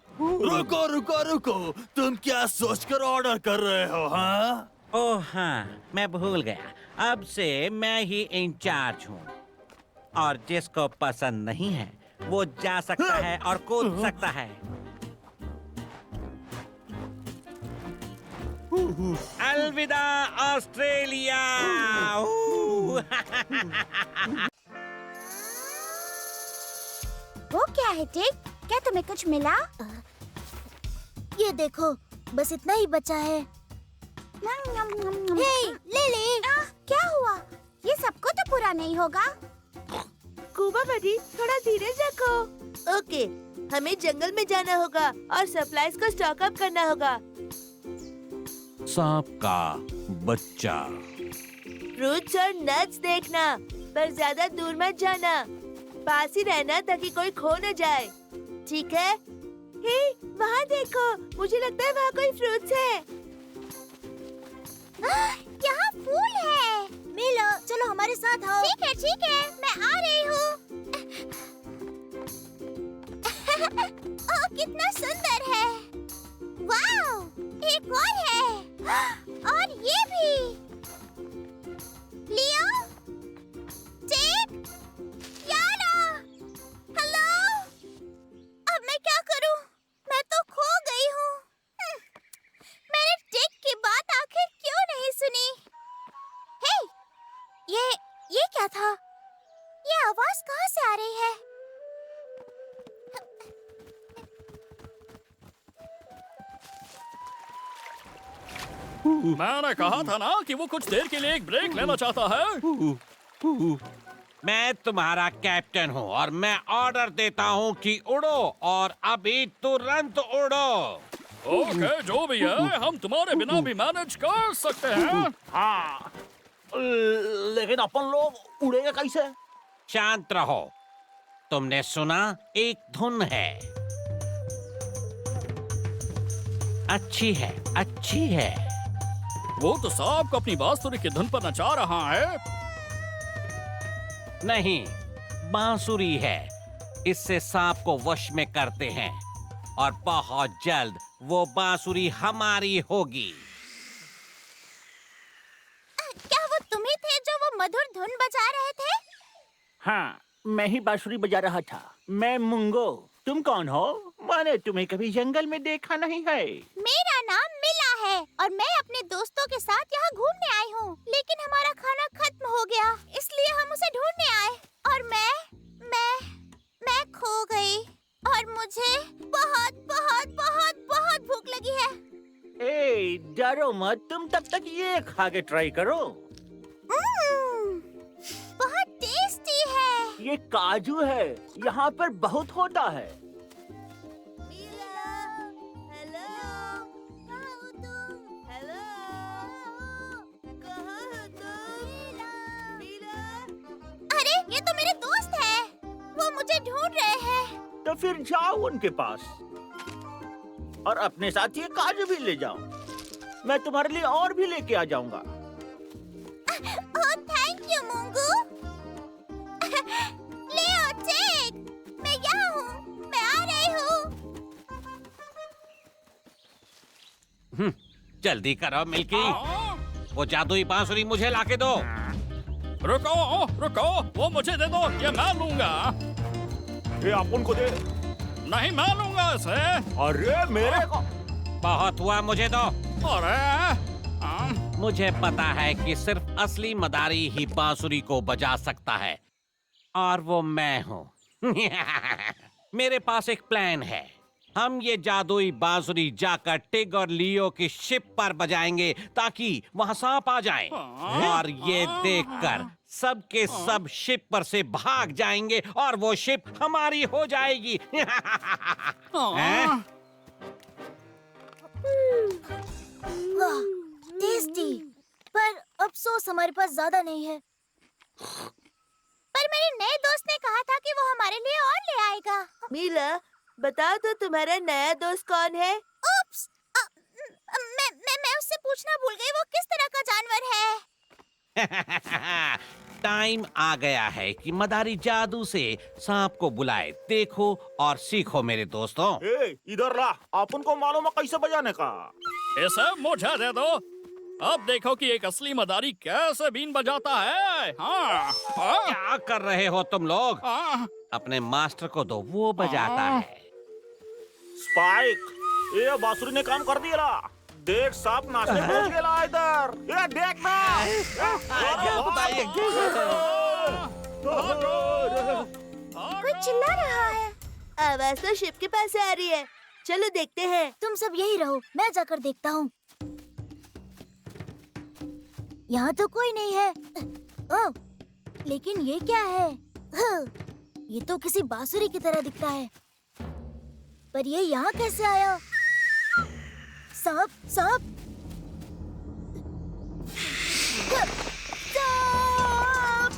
रुको रुको रुको, तुम क्या सोचकर ऑर्डर कर रहे हो? हाँ, ओह हाँ, मैं भूल गया। अब से मैं ही इंचार्ज हूँ, और जिसको पसंद नहीं है वो जा सकता है और कूद सकता है। अलविदा ऑस्ट्रेलिया। वो क्या है टिक? क्या तुम्हें कुछ मिला? ये देखो, बस इतना ही बचा है। हे, लिली, क्या हुआ? ये सबको तो पूरा नहीं होगा। कूबा बडी, थोड़ा धीरज रखो। ओके, हमें जंगल में जाना होगा और सप्लाईज को स्टॉक अप करना होगा। सांप का बच्चा। फ्रूट्स और नट्स देखना, पर ज्यादा दूर मत जाना। पास ही रहना ताकि कोई खो न जाए, ठीक है? हे, वहाँ देखो, मुझे लगता है वहाँ कोई फ्रूट्स है। यहाँ फूल है। मिलो, चलो हमारे साथ आओ। ठीक है, मैं आ रही हूँ। ओह, कितना सुंदर है। वाओ, एक और है, और ये भी। लियो, टिक, याना, हेलो। अब मैं क्या करूँ? मैं तो खो गई हूँ। मैंने टिक की बात आखिर क्यों नहीं सुनी? हे, ये क्या था? ये आवाज कहाँ से आ रही है? मैंने कहा था ना कि वो कुछ देर के लिए एक ब्रेक लेना चाहता है। मैं तुम्हारा कैप्टन हूँ और मैं ऑर्डर देता हूँ कि उड़ो, और अभी तुरंत उड़ो। ओके, जो भी है, हम तुम्हारे बिना भी मैनेज कर सकते हैं। हाँ, लेकिन अपन लोग उड़ेंगे कैसे? शांत रहो। तुमने सुना, एक धुन है। अच्छी है, अच्छी है। वो तो सांप को अपनी बांसुरी की धुन पर नचा रहा है। नहीं, बांसुरी है। इससे सांप को वश में करते हैं, और बहुत जल्द वो बांसुरी हमारी होगी। क्या वो तुम ही थे जो वो मधुर धुन बजा रहे थे? हाँ, मैं ही बांसुरी बजा रहा था। मैं मुंगो। तुम कौन हो? मैंने तुम्हें कभी जंगल में देखा नहीं है। मेरा नाम मिला है और मैं अपने दोस्तों के साथ यहाँ घूमने आई हूँ, लेकिन हमारा खाना खत्म हो गया, इसलिए हम उसे ढूंढने आए। और मैं खो गई और मुझे बहुत बहुत बहुत बहुत भूख लगी है। ए, डरो मत, तुम तब तक ये खा के ट्राई करो। बहुत टेस्टी है। ये काजू है, यहाँ पर बहुत होता है। हेलो, कहाँ हो तुम? हेलो, कहाँ हो तुम? मीला? अरे ये तो मेरे दोस्त है। वो मुझे ढूंढ रहे हैं। तो फिर जाओ उनके पास और अपने साथ ये काजू भी ले जाओ। मैं तुम्हारे लिए और भी लेके आ जाऊंगा। ओह थैंक यू मूंगू। लियो चेक, मैं यहाँ हूँ, मैं आ रही हूँ। जल्दी करो मिल्की, वो जादुई बांसुरी मुझे लाके दो। रुको रुको, वो मुझे दे दो, ये मैं लूंगा। ये आप उनको दे। नहीं मैं लूंगा इसे। अरे मेरे को। बहुत हुआ, मुझे दो। अरे मुझे पता है कि सिर्फ असली मदारी ही बांसुरी को बजा सकता है, और वो मैं हूँ। मेरे पास एक प्लान है। हम ये जादुई बांसुरी जाकर टिग और लियो की शिप पर बजाएंगे ताकि वहाँ सांप आ जाएं, और ये देखकर सबके सब शिप पर से भाग जाएंगे और वो शिप हमारी हो जाएगी। हैं? वाह, टेस्टी। पर अफसोस हमारे पास ज्यादा नहीं है। पर मेरे नए दोस्त ने कहा था कि वो हमारे लिए और ले आएगा। मीला, बताओ तो तुम्हारा नया दोस्त कौन है? उप्स, मैं उससे पूछना भूल गई, वो किस तरह का जानवर है। टाइम आ गया है कि मदारी जादू से सांप को बुलाए। देखो और सीखो मेरे दोस्तों। इधर ला, अपन को मालूम है कैसे बजाने का। इसे मुझे दे दो। अब देखो कि एक असली मदारी कैसे बीन बजाता है। हाँ, हाँ, क्या कर रहे हो तुम लोग? हाँ। अपने मास्टर को दो, वो बजाता है। स्पाइक, ये बांसुरी ने काम कर दिया। देख सांप नाचने पहुंच गया इधर। ये देख ना। कोई चिल्ला रहा है। आवाज तो शिप के पास से आ रही है। चलो देखते हैं। तुम सब यही रहो, मैं जाकर देखता हूँ। यहाँ तो कोई नहीं है। ओह, लेकिन ये क्या है? ये तो किसी बांसुरी की तरह दिखता है। पर ये यहाँ कैसे आया? सांप, सांप! सांप!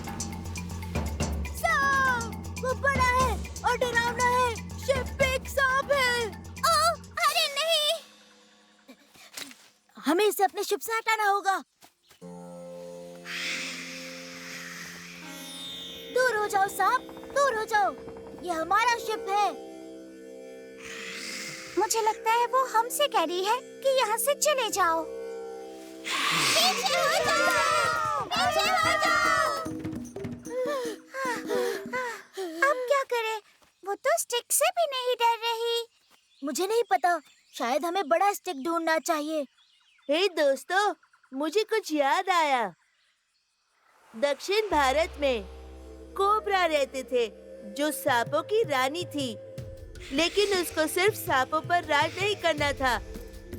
सांप! वो बड़ा है और डरावना है। शिप पे एक सांप है। ओह, अरे नहीं। हमें इसे अपने शिप से हटाना होगा। दूर हो जाओ सांप, दूर हो जाओ। ये हमारा शिप है। मुझे लगता है वो हमसे कह रही है कि यहाँ से चले जाओ। पीछे हो जाओ, पीछे हो जाओ। अब क्या करें? वो तो स्टिक से भी नहीं डर रही। मुझे नहीं पता, शायद हमें बड़ा स्टिक ढूंढना चाहिए। हे दोस्तों, मुझे कुछ याद आया। दक्षिण भारत में कोबरा रहते थे जो सांपों की रानी थी, लेकिन उसको सिर्फ सांपों पर राज नहीं करना था।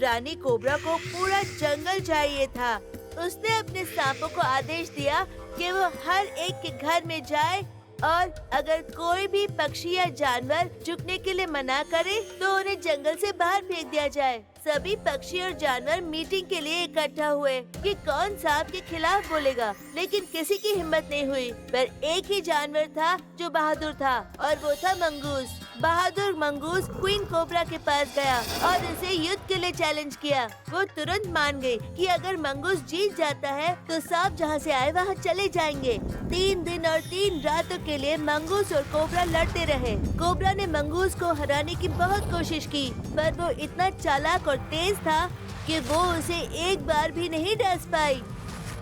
रानी कोबरा को पूरा जंगल चाहिए था। उसने अपने सांपों को आदेश दिया कि वो हर एक के घर में जाए और अगर कोई भी पक्षी या जानवर झुकने के लिए मना करे तो उन्हें जंगल से बाहर फेंक दिया जाए। सभी पक्षी और जानवर मीटिंग के लिए इकट्ठा हुए कि कौन सांप के खिलाफ बोलेगा, लेकिन किसी की हिम्मत नहीं हुई। पर एक ही जानवर था जो बहादुर था, और वो था मंगूस। बहादुर मंगूस क्वीन कोबरा के पास गया और उसे युद्ध के लिए चैलेंज किया। वो तुरंत मान गई कि अगर मंगूस जीत जाता है तो सांप जहाँ से आए वहाँ चले जाएंगे। 3 दिन और 3 रातों के लिए मंगूस और कोबरा लड़ते रहे। कोबरा ने मंगूस को हराने की बहुत कोशिश की, पर वो इतना चालाक और तेज था कि वो उसे एक बार भी नहीं डस पाई।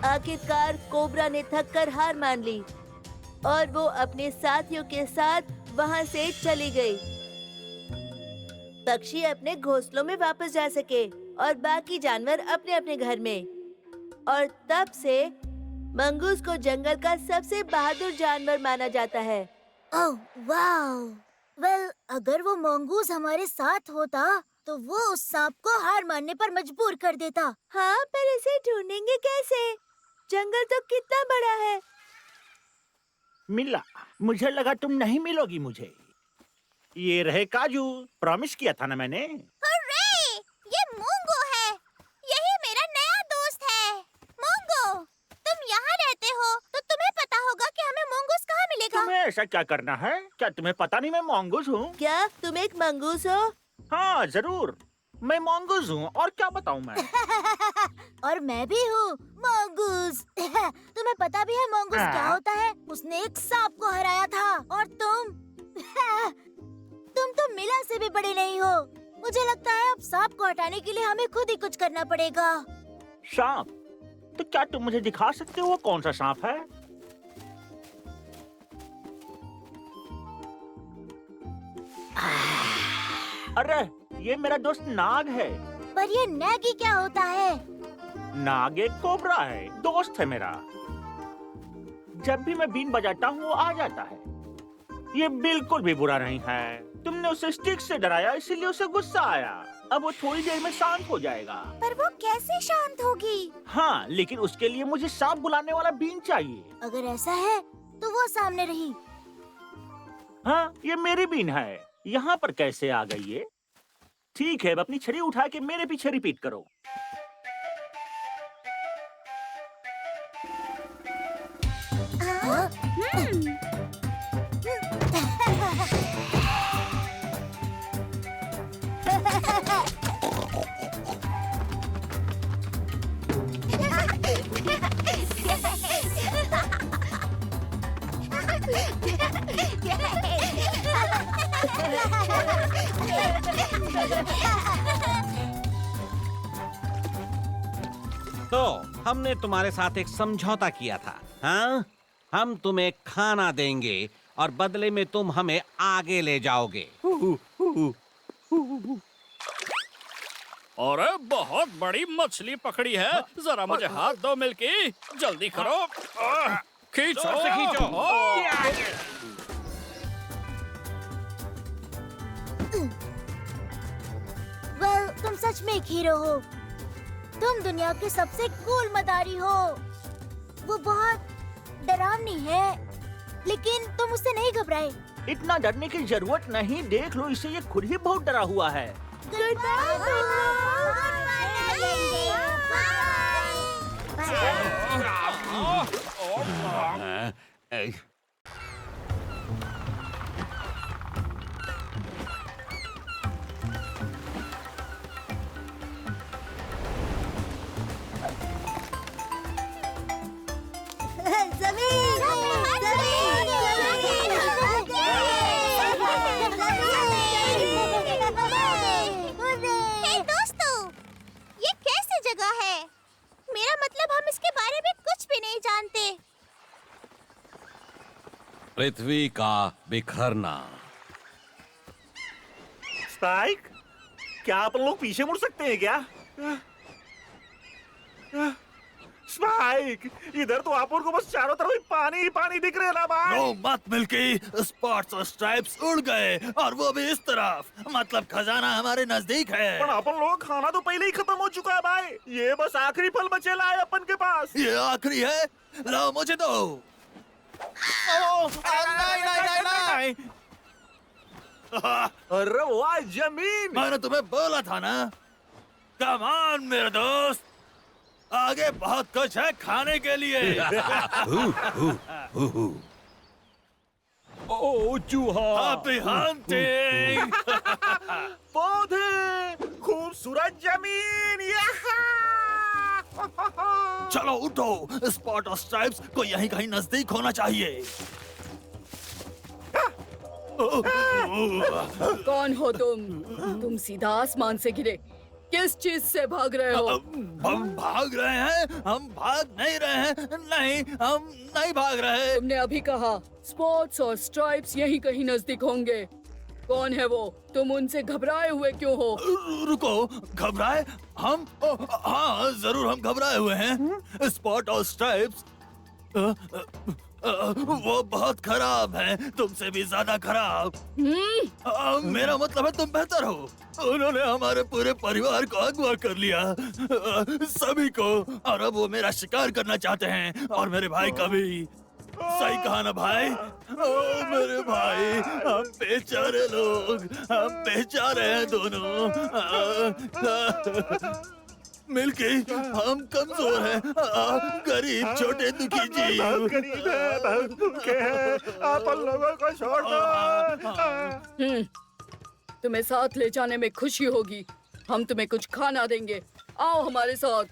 आखिरकार कोबरा ने थककर हार मान ली और वो अपने साथियों के साथ वहाँ से चली गई। पक्षी अपने घोंसलों में वापस जा सके और बाकी जानवर अपने अपने घर में। और तब से मंगूस को जंगल का सबसे बहादुर जानवर माना जाता है। Oh wow! वेल, अगर वो मंगूस हमारे साथ होता तो वो उस सांप को हार मानने पर मजबूर कर देता। हाँ, पर इसे ढूंढेंगे कैसे? जंगल तो कितना बड़ा है। मिला, मुझे लगा तुम नहीं मिलोगी मुझे। ये रहे काजू, प्रॉमिस किया था ना मैंने। हुर्रे! ये मूंगो है। यही मेरा नया दोस्त है। मूंगो, तुम यहाँ रहते हो तो तुम्हें पता होगा कि हमें मूंगूस कहाँ मिलेगा। ऐसा क्या करना है? क्या तुम्हें पता नहीं मैं मंगूस हूँ? क्या तुम एक मंगूस हो? हाँ जरूर, मैं मंगूस हूँ। और क्या बताऊँ मैं? और मैं भी हूँ मंगूस। तुम्हें पता भी है मंगूस क्या होता है? उसने एक सांप को हराया था और तुम तो मिला से भी बड़े नहीं हो। मुझे लगता है अब सांप को हटाने के लिए हमें खुद ही कुछ करना पड़ेगा। सांप? तो क्या तुम मुझे दिखा सकते हो कौन सा सांप है? अरे ये मेरा दोस्त नाग है। पर ये नैगी क्या होता है? नाग एक कोबरा है, दोस्त है मेरा। जब भी मैं बीन बजाता हूँ वो आ जाता है। ये बिल्कुल भी बुरा नहीं है। तुमने उसे स्टिक से डराया इसीलिए उसे गुस्सा आया। अब वो थोड़ी देर में शांत हो जाएगा। पर वो कैसे शांत होगी? हाँ, लेकिन उसके लिए मुझे सांप बुलाने वाला बीन चाहिए। अगर ऐसा है तो वो सामने रही। हाँ, ये मेरी बीन है। यहाँ पर कैसे आ गई ये? ठीक है, अब अपनी छड़ी उठा के मेरे पीछे रिपीट करो। तो हमने तुम्हारे साथ एक समझौता किया था। हाँ, हम तुम्हें खाना देंगे और बदले में तुम हमें आगे ले जाओगे। अरे बहुत बड़ी मछली पकड़ी है, जरा मुझे हाथ दो मिल्की, जल्दी करो। खींचो जोर से खींचो। वेल, तुम सच में एक हीरो हो। तुम दुनिया के सबसे कूल मदारी हो। वो बहुत डरावनी है, लेकिन तुम उससे नहीं घबराए। इतना डरने की जरूरत नहीं, देख लो इसे, ये खुद ही बहुत डरा हुआ है। हे दोस्तों, ये कैसी जगह है? मेरा मतलब हम इसके बारे में कुछ भी नहीं जानते। पृथ्वी का बिखरना। स्पाइक, क्या आप लोग पीछे मुड़ सकते हैं क्या? स्पाइक, इधर तो आप को बस चारों तरफ पानी ही पानी दिख रहे ना भाई। नो मत मिल्की, स्पॉट्स और स्ट्राइप्स उड़ गए और वो भी इस तरफ। मतलब खजाना हमारे नजदीक है। पर अपन लोग खाना तो पहले ही खत्म हो चुका है भाई। ये बस आखिरी फल बचेला है अपन के पास। ये आखिरी है, लो मुझे दो। नहीं। अरे वाह जमीन। मैंने तुम्हें बोला था ना। कम ऑन मेरे दोस्त, आगे बहुत कुछ है खाने के लिए। ओ चूहा। Happy hunting. पौधे, खूबसूरत जमीन। चलो उठो, स्पॉट और स्ट्राइप्स को यहीं कहीं नजदीक होना चाहिए। कौन हो तुम? तुम सीधा आसमान से गिरे, किस चीज से भाग रहे हो? हम भाग रहे हैं? हम भाग नहीं रहे हैं। नहीं, हम नहीं भाग रहे। तुमने अभी कहा स्पॉट्स और स्ट्राइप्स यहीं कहीं नजदीक होंगे। कौन है वो? तुम उनसे घबराए हुए क्यों हो? रुको, घबराए? हम हाँ जरूर हम घबराए हुए हैं। स्पॉट और स्ट्राइप्स वो बहुत खराब हैं, तुमसे भी ज्यादा खराब। मेरा मतलब है तुम बेहतर हो। उन्होंने हमारे पूरे परिवार को अगवा कर लिया, सभी को, और अब वो मेरा शिकार करना चाहते हैं और मेरे भाई का भी। सही कहा ना भाई? ओ मेरे भाई, हम बेचारे लोग, हम बेचारे हैं दोनों। मिल्की, हम कमजोर हैं, गरीब छोटे दुखी जीव। बहुत गरीब है, बहुत भूखे हैं, आप उन लोगों को छोड़ दो। तुम्हें साथ ले जाने में खुशी होगी। हम तुम्हें कुछ खाना देंगे। आओ हमारे साथ।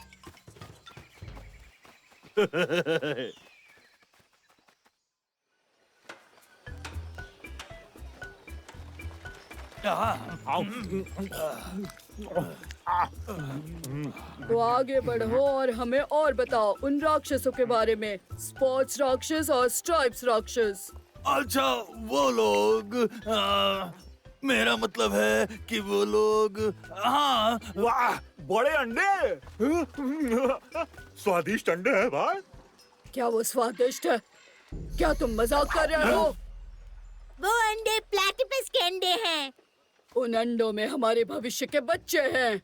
तो आगे बढ़ो और हमें और बताओ उन राक्षसों के बारे में, स्पॉट्स राक्षस और स्ट्राइप्स राक्षस। अच्छा, वो लोग मेरा मतलब है कि वो लोग, हाँ। वाह, बड़े अंडे, स्वादिष्ट अंडे हैं भाई। क्या वो स्वादिष्ट है? क्या तुम मजाक कर रहे हो? वो अंडे प्लैटिपस के अंडे हैं। उन अंडों में हमारे भविष्य के बच्चे हैं।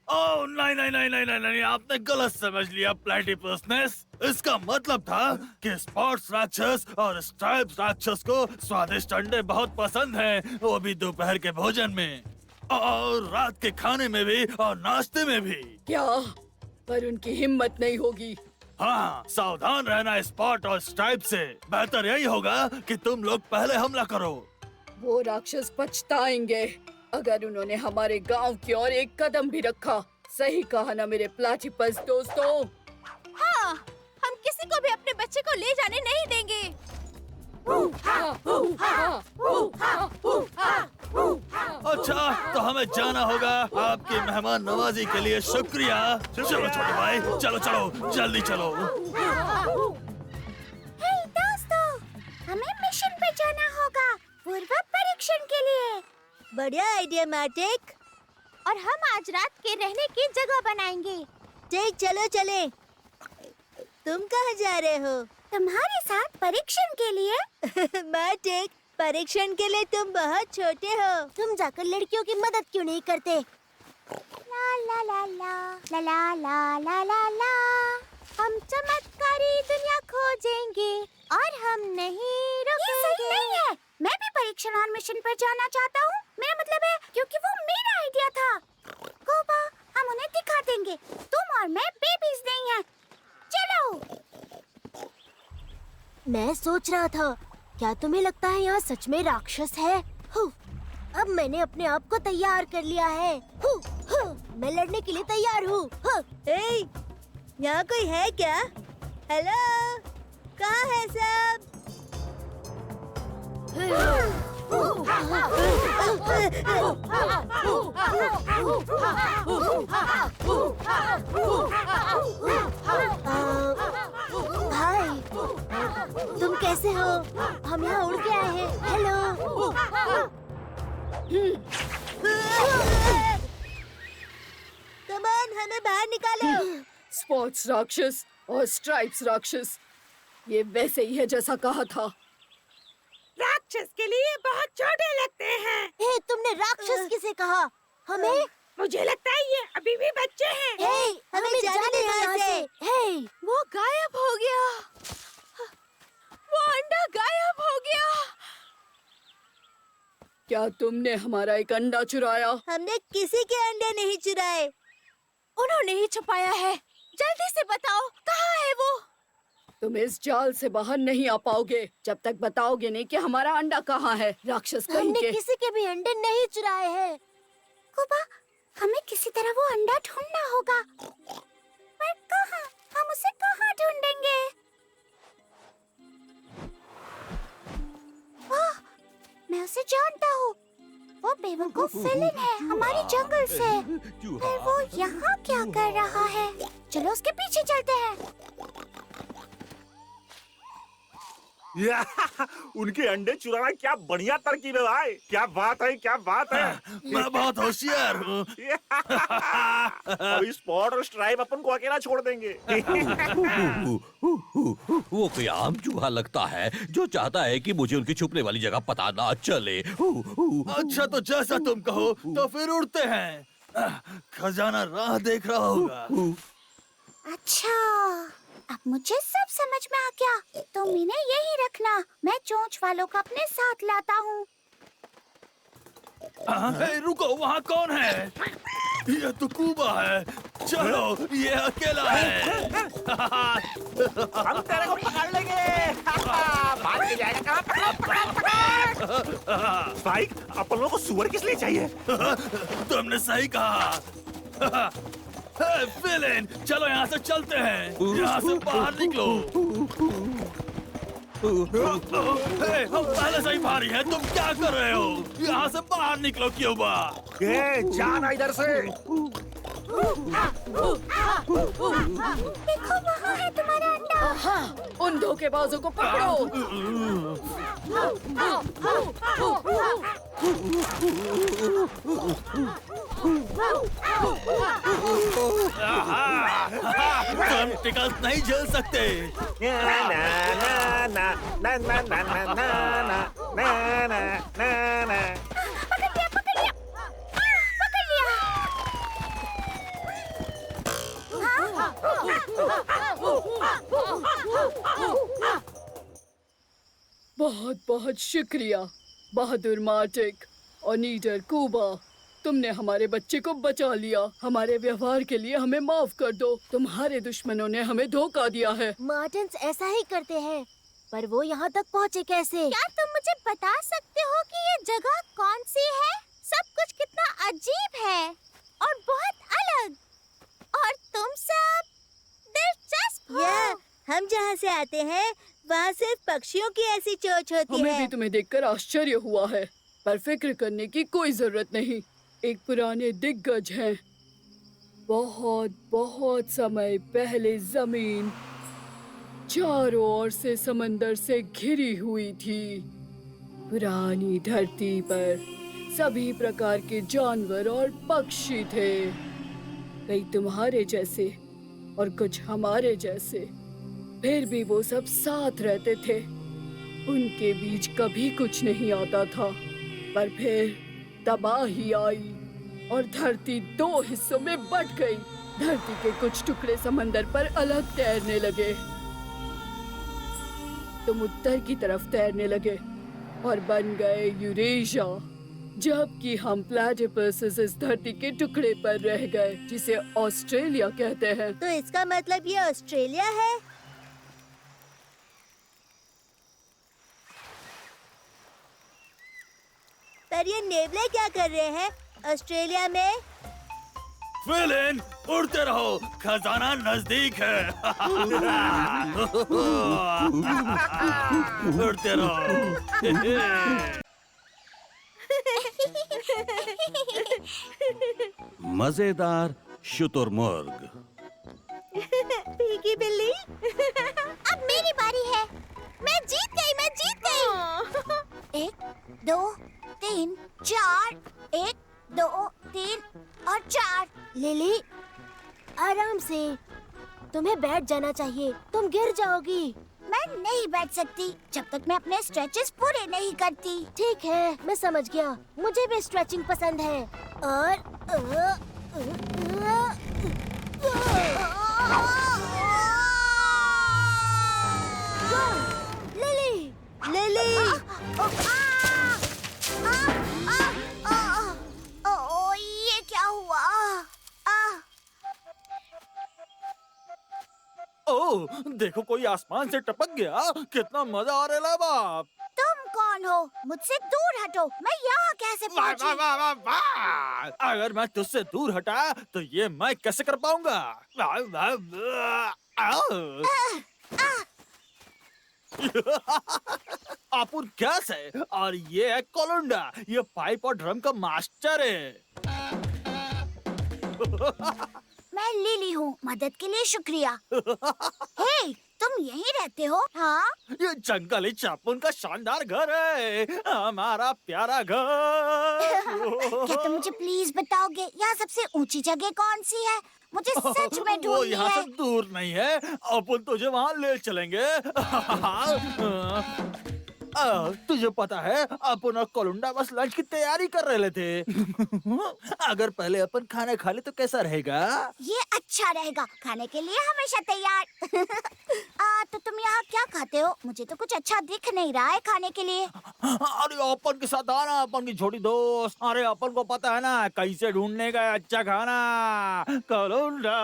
ओह नहीं नहीं नहीं नहीं नहीं नहीं, आपने गलत समझ लिया प्लैटिपसनेस। इसका मतलब था कि स्पॉट्स राक्षस और स्ट्राइप्स राक्षस को स्वादिष्ट अंडे बहुत पसंद हैं, वो भी दोपहर के भोजन में और रात के खाने में भी और नाश्ते में भी। क्या? पर उनकी हिम्मत नहीं होगी। हाँ, सावधान रहना स्पॉट और स्ट्राइप से। बेहतर यही होगा कि तुम लोग पहले हमला करो। वो राक्षस पछताएंगे अगर उन्होंने हमारे गांव की ओर एक कदम भी रखा। सही कहा ना मेरे प्लैटिपस दोस्तों? हाँ, हम किसी को भी अपने बच्चे को ले जाने नहीं देंगे। अच्छा, तो हमें जाना होगा। आपकी मेहमान नवाजी के लिए शुक्रिया। चलो छोटे भाई, चलो चलो, जल्दी चलो। हे दोस्तों, हमें मिशन पे जाना होगा, पूर्व परीक्षण के लिए। बढ़िया आइडिया मार्टिक। और हम आज रात के रहने की जगह बनाएंगे। ठीक, चलो चले। तुम कहाँ जा रहे हो? तुम्हारे साथ परीक्षण के लिए। मार्टिक, परीक्षण के लिए तुम बहुत छोटे हो। तुम जाकर लड़कियों की मदद क्यों नहीं करते? ला ला ला ला ला ला ला ला ला ला। हम चमत्कारी दुनिया खोजेंगे और हम नहीं रुकेंगे। ये सही नहीं है। मैं भी परीक्षण और मिशन पर जाना चाहता हूँ। मेरा मतलब है क्योंकि वो मेरा आइडिया था। कोबा, हम उन्हें दिखा देंगे तुम और मैं बेबीज नहीं हैं। चलो। मैं सोच रहा था, क्या तुम्हें लगता है यहाँ सच में राक्षस है? अब मैंने अपने आप को तैयार कर लिया है। मैं लड़ने के लिए तैयार हूँ। यहाँ कोई है क्या? हेलो, कहाँ है सब? भाई, तुम कैसे हो? हम यहाँ उड़ के आए हैं। हेलो। कम ऑन, हमें बाहर निकालो। स्पॉट्स राक्षस और स्ट्राइप्स राक्षस, ये वैसे ही है जैसा कहा था। राक्षस के लिए बहुत छोटे लगते हैं। हे, तुमने राक्षस किसे कहा? हमें? मुझे लगता है ये अभी भी बच्चे हैं। हे, हमें जाने दो यहाँ से। हे, वो गायब हो गया। वो अंडा गायब हो गया। क्या तुमने हमारा एक अंडा चुराया? हमने किसी के अंडे नहीं चुराए। उन्होंने ही छुपाया है। जल्दी से बताओ, कहाँ है वो? तुम इस जाल से बाहर नहीं आ पाओगे जब तक बताओगे नहीं कि हमारा अंडा कहाँ है। राक्षस कहीं हमने के। किसी के भी अंडे नहीं चुराए हैं। कोबा, हमें किसी तरह वो अंडा ढूंढना होगा। पर कहाँ? हम उसे कहाँ ढूंढेंगे? वाह, मैं उसे जानता हूँ। वो बेवकूफ फिलिन है हमारी जंगल से। पर वो यहाँ क्या कर रहा है? चलो उसके पीछे चलते हैं। उनके अंडे चुराना क्या बढ़िया तरकीब है भाई। क्या बात है, क्या बात है। मैं बहुत होशियार हूँ। अभी स्पॉट और स्ट्राइप अपन को अकेला छोड़ देंगे। वो कोई आम चूहा लगता है जो चाहता है कि मुझे उनकी छुपने वाली जगह पता ना चले। अच्छा, तो जैसा तुम कहो तो फिर उड़ते हैं। खजाना राह देख रहा होगा। अच्छा, अब मुझे सब समझ में आ गया। तुम इन्हें यही रखना, मैं चोंच वालों को अपने साथ लाता हूँ। रुको, वहाँ कौन है? ये तो कूबा है। चलो, ये अकेला है। हम तेरे को पकड़ लेंगे। भाग के जाएगा कहाँ? पकड़ो, पकड़ो। स्पाइक, अपन लोगों को सुअर किस लिए चाहिए? तुमने सही कहा। विलेन, चलो यहाँ से चलते हैं। यहाँ से बाहर निकलो। हम पहले से ही भारी हैं। तुम क्या कर रहे हो? यहाँ से बाहर निकलो क्यूबा। ये जाना इधर से। देखो वहाँ है तुम्हारा अंडा। हाँ, उन धोखेबाजों को पकड़ो। तुम टिकल्स नहीं झेल सकते। ना ना ना ना ना ना ना ना ना ना ना ना ना। पकड़ लिया, पकड़ लिया, पकड़ लिया। बहुत बहुत शुक्रिया बहादुर मार्टिक और नीडर कूबा। तुमने हमारे बच्चे को बचा लिया। हमारे व्यवहार के लिए हमें माफ कर दो। तुम्हारे दुश्मनों ने हमें धोखा दिया है। मार्टिन्स ऐसा ही करते हैं, पर वो यहाँ तक पहुँचे कैसे? क्या तुम मुझे बता सकते हो कि ये जगह कौन सी है? सब कुछ कितना अजीब है और बहुत अलग, और तुम सब दिलचस्प हो। या, हम जहाँ से आते हैं वहाँ सिर्फ पक्षियों की ऐसी चोंच होती हमें है। भी तुम्हें देखकर आश्चर्य हुआ है, पर फिक्र करने की कोई जरूरत नहीं। एक पुराने दिग्गज हैं। बहुत बहुत समय पहले जमीन चारों ओर से समंदर से घिरी हुई थी। पुरानी धरती पर सभी प्रकार के जानवर और पक्षी थे, कई तुम्हारे जैसे और कुछ हमारे जैसे। फिर भी वो सब साथ रहते थे। उनके बीच कभी कुछ नहीं आता था, पर फिर तबाही आई और धरती 2 हिस्सों में बंट गई। धरती के कुछ टुकड़े समंदर पर अलग तैरने लगे। तुम उत्तर की तरफ तैरने लगे और बन गए यूरेशिया, जबकि हम प्लेटिपस इस धरती के टुकड़े पर रह गए जिसे ऑस्ट्रेलिया कहते हैं। तो इसका मतलब ये ऑस्ट्रेलिया है? पर ये नेवले क्या कर रहे हैं ऑस्ट्रेलिया में? विलेन, उड़ते रहो, खजाना नजदीक है। उड़ते रहो। मजेदार शुतुरमुर्ग। पीकी बिल्ली। अब मेरी बारी है। मैं जीत गई, मैं जीत गई। 1 2 3 4, 1 2 3 और 4। लिली, आराम से। तुम्हें बैठ जाना चाहिए, तुम गिर जाओगी। मैं नहीं बैठ सकती जब तक मैं अपने स्ट्रेचेस पूरे नहीं करती। ठीक है, मैं समझ गया। मुझे भी स्ट्रेचिंग पसंद है। और लिली, लिली। ये क्या हुआ? ओह, देखो कोई आसमान से टपक गया। कितना मजा आ रहा है बाप। तुम कौन हो? मुझसे दूर हटो। मैं यहाँ कैसे वाह पहुँची? वाह वाह वाह वाह! अगर मैं तुझसे दूर हटा तो ये मैं कैसे कर पाऊंगा? वाह, वाह, वाह! आओ! आपुर गैस है और ये है कोलंडा। ये पाइप और ड्रम का मास्टर है। मैं लिली हूँ। मदद के लिए शुक्रिया। हे, तुम यहीं रहते हो? हाँ। ये जंगली चापुन का शानदार घर है, हमारा प्यारा घर। क्या तुम मुझे प्लीज बताओगे यहाँ सबसे ऊंची जगह कौन सी है? मुझे सच में वो ढूंढनी यहाँ है। से दूर नहीं है, अपन तुझे वहाँ ले चलेंगे। तुझे पता है अपन और कोलुंडा बस लंच की तैयारी कर रहे थे। अगर पहले अपन खाना खा ले तो कैसा रहेगा? ये अच्छा रहेगा, खाने के लिए हमेशा तैयार। तो तुम यहाँ क्या खाते हो? मुझे तो कुछ अच्छा दिख नहीं रहा है खाने के लिए। अरे अपन के साथ आना, अपन की छोटी दोस्त। अरे अपन को पता है ना कैसे ढूंढने का अच्छा खाना। कोलुंडा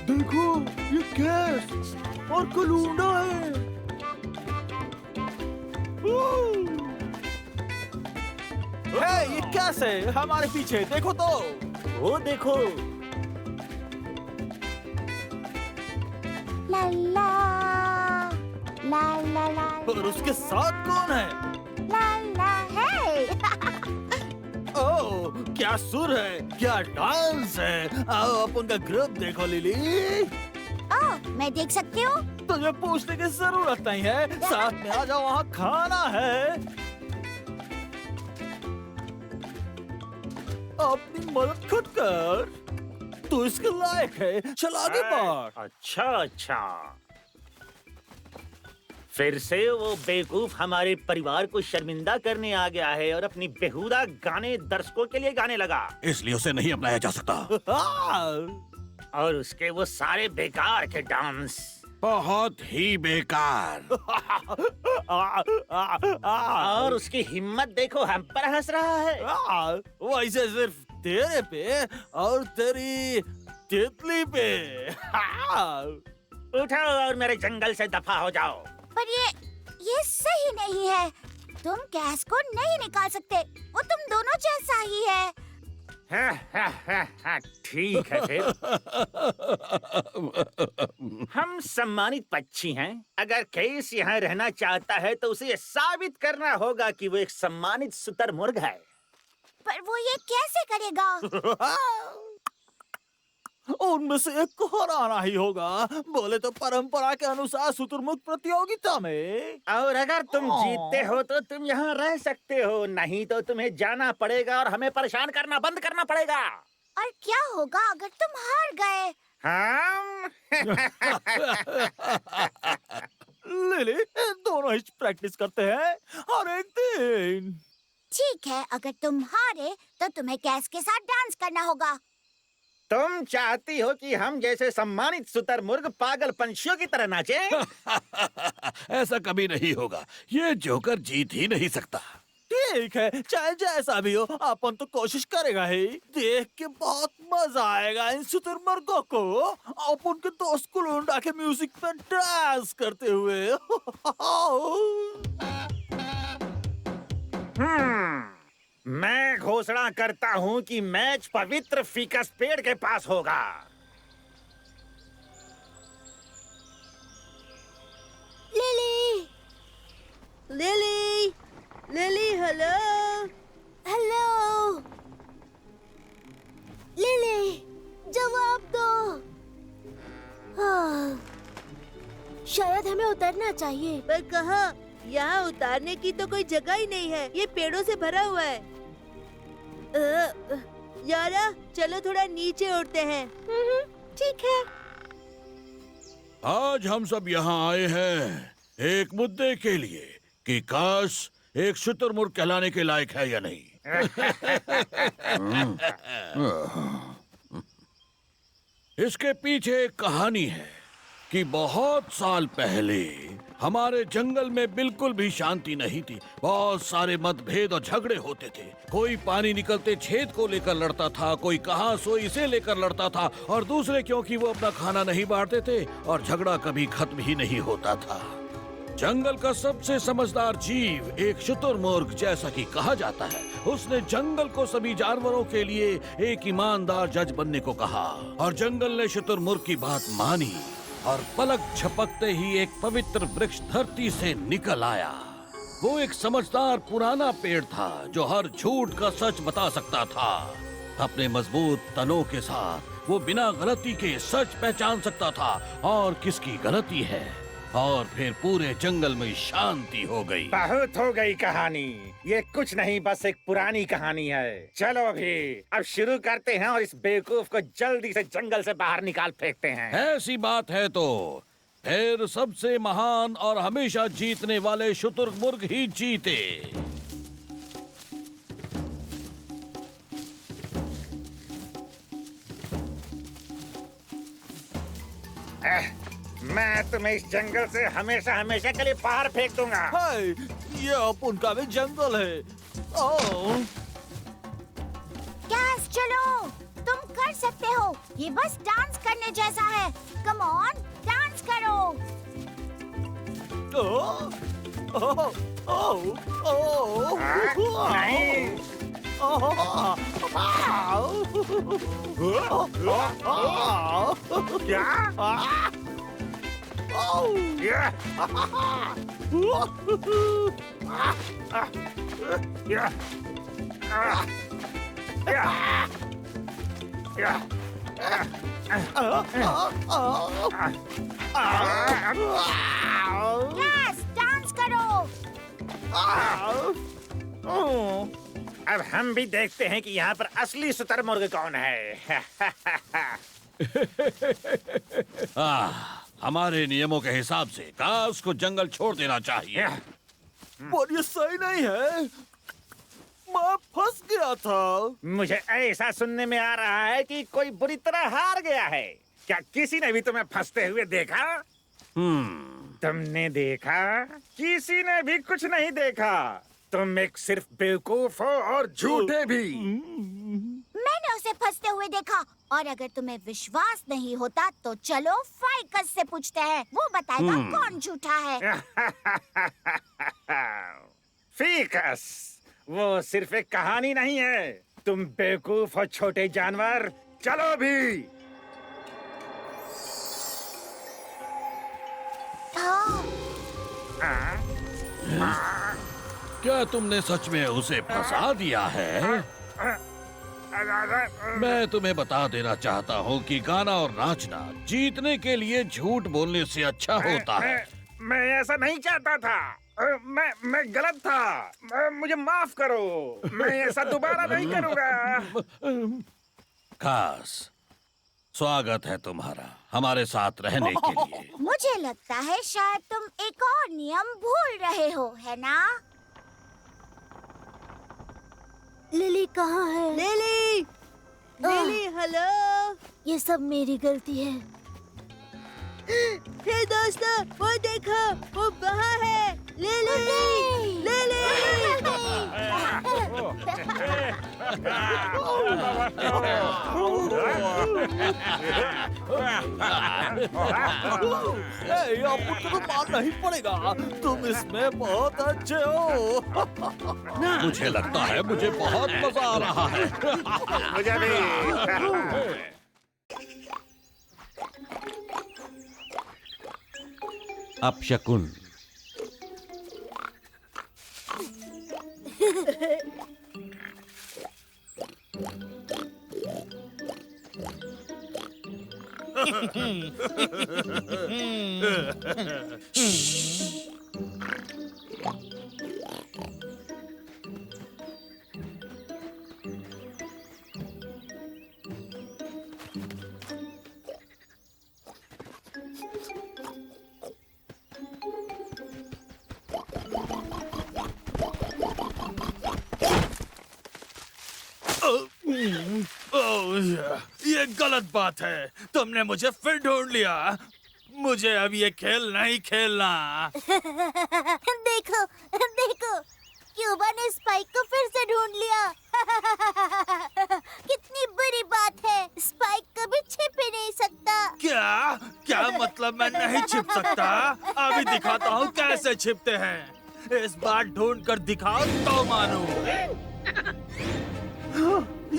देखो ये गैस और कोलुंडा है। ये कैसे हमारे पीछे देखो तो। वो देखो। ला ला ला ला ला और उसके साथ कौन है? ला ला है। ओह क्या सुर है, क्या डांस है। आओ अपन का ग्रुप देखो लिली। मैं देख सकती हूँ? तुझे पूछने की जरूरत नहीं है, साथ में आ जाओ, वहाँ खाना है। अपनी मदद खुद कर, तू इसके लायक है। चल आगे बढ़। अच्छा अच्छा। फिर से वो बेवकूफ हमारे परिवार को शर्मिंदा करने आ गया है और अपनी बेहुदा गाने दर्शकों के लिए गाने लगा। इसलिए उसे नहीं अपनाया जा सकता। और उसके वो सारे बेकार के डांस, बहुत ही बेकार। और उसकी हिम्मत देखो, हम पर हंस रहा है। वैसे सिर्फ तेरे पे और तेरी तितली पे। उठो और मेरे जंगल से दफा हो जाओ। पर ये सही नहीं है। तुम गैस को नहीं निकाल सकते, वो तुम दोनों जैसा ही है। ठीक है फिर। हम सम्मानित पक्षी हैं। अगर केस यहाँ रहना चाहता है तो उसे ये साबित करना होगा कि वो एक सम्मानित शुतुरमुर्ग है। पर वो ये कैसे करेगा? उनमें से एक को हराना ही होगा। बोले तो परंपरा के अनुसार शुतुरमुर्ग प्रतियोगिता में। और अगर तुम जीतते हो तो तुम यहाँ रह सकते हो, नहीं तो तुम्हें जाना पड़ेगा और हमें परेशान करना बंद करना पड़ेगा। और क्या होगा अगर तुम हार गए? हम लिली दोनों ही प्रैक्टिस करते हैं हर एक दिन। ठीक है, अगर तुम हारे तो तुम्हें गैस के साथ डांस करना होगा। तुम चाहती हो कि हम जैसे सम्मानित शुतुरमुर्ग पागल पंछियों की तरह नाचें? ऐसा कभी नहीं होगा। ये जोकर जीत ही नहीं सकता। ठीक है, चाहे जैसा भी हो, अपन तो कोशिश करेगा ही। देख के बहुत मजा आएगा इन शुतुरमुर्गों को। अपन के दोस्त कोलुंडा के म्यूजिक पे डांस करते हुए। मैं घोषणा करता हूँ कि मैच पवित्र फीकस पेड़ के पास होगा। Lily, lily, lily, hello, hello lily, जवाब दो। शायद हमें उतरना चाहिए। पर कहाँ? यहाँ उतारने की तो कोई जगह ही नहीं है। ये पेड़ों से भरा हुआ है। यारा, चलो थोड़ा नीचे उड़ते हैं। ठीक है। आज हम सब यहाँ आए हैं एक मुद्दे के लिए कि काश एक शुतुरमुर्ग कहलाने के लायक है या नहीं। इसके पीछे एक कहानी है कि बहुत साल पहले हमारे जंगल में बिल्कुल भी शांति नहीं थी। बहुत सारे मतभेद और झगड़े होते थे। कोई पानी निकलते छेद को लेकर लड़ता था, कोई कहाँ सोई इसे लेकर लड़ता था, और दूसरे क्योंकि वो अपना खाना नहीं बांटते थे, और झगड़ा कभी खत्म ही नहीं होता था। जंगल का सबसे समझदार जीव एक शुतुरमुर्ग, जैसा कि कहा जाता है, उसने जंगल को सभी जानवरों के लिए एक ईमानदार जज बनने को कहा और जंगल ने शुतुरमुर्ग की बात मानी और पलक झपकते ही एक पवित्र वृक्ष धरती से निकल आया। वो एक समझदार पुराना पेड़ था जो हर झूठ का सच बता सकता था। अपने मजबूत तनों के साथ वो बिना गलती के सच पहचान सकता था और किसकी गलती है, और फिर पूरे जंगल में शांति हो गई। बहुत हो गई कहानी, ये कुछ नहीं बस एक पुरानी कहानी है। चलो अभी अब शुरू करते हैं और इस बेवकूफ को जल्दी से जंगल से बाहर निकाल फेंकते हैं। ऐसी बात है तो फिर सबसे महान और हमेशा जीतने वाले शुतुरमुर्ग ही जीते। मैं तुम्हें इस जंगल से हमेशा हमेशा के लिए बाहर फेंक दूंगा। हाय, ये अब उनका भी जंगल है। ओह, गैस चलो, तुम कर सकते हो। ये बस डांस करने जैसा है। कम ऑन, डांस करो। ओह, ओह, ओह, ओह, नहीं। क्या? गैस डांस करो। अब हम भी देखते हैं कि यहाँ पर असली शुतुरमुर्ग कौन है। हमारे नियमों के हिसाब से कास को जंगल छोड़ देना चाहिए। पर ये सही नहीं है, मैं फंस गया था। मुझे ऐसा सुनने में आ रहा है कि कोई बुरी तरह हार गया है। क्या किसी ने भी तुम्हें फंसते हुए देखा? तुमने देखा? किसी ने भी कुछ नहीं देखा। तुम एक सिर्फ बेवकूफ हो और झूठे भी। मैंने उसे फंसते हुए देखा, और अगर तुम्हें विश्वास नहीं होता तो चलो फाइकस से पूछते हैं। वो बताएगा कौन झूठा है। फिकस, वो सिर्फ एक कहानी नहीं है। तुम बेवकूफ हो छोटे जानवर। चलो भी। क्या तुमने सच में उसे फंसा दिया है? मैं तुम्हें बता देना चाहता हूँ कि गाना और नाचना जीतने के लिए झूठ बोलने से अच्छा होता है। मैं ऐसा नहीं चाहता था। मैं गलत था। मुझे माफ करो। मैं ऐसा दोबारा नहीं करूँगा। खास स्वागत है तुम्हारा हमारे साथ रहने के लिए। मुझे लगता है शायद तुम एक और नियम भूल रहे हो, है ना? लिली कहाँ है? Lily, lily, hello. ये सब मेरी गलती है। हे दोस्तों, वो देखो, वो वहाँ है। Lily, lily. आपको तो मानना ही पड़ेगा, तुम इसमें बहुत अच्छे हो। मुझे लगता है मुझे बहुत मजा आ रहा है। मुझे भी। अपशकुन। ये गलत बात है। तुमने मुझे फिर ढूंढ लिया। मुझे अब ये खेल नहीं खेलना। देखो, देखो, क्यूबा ने स्पाइक को फिर से ढूंढ लिया। कितनी बुरी बात है। स्पाइक कभी छिप ही नहीं सकता। क्या? क्या मतलब मैं नहीं छिप सकता? अभी दिखाता हूँ कैसे छिपते हैं। इस बार ढूंढ कर दिखाओ तो मानू।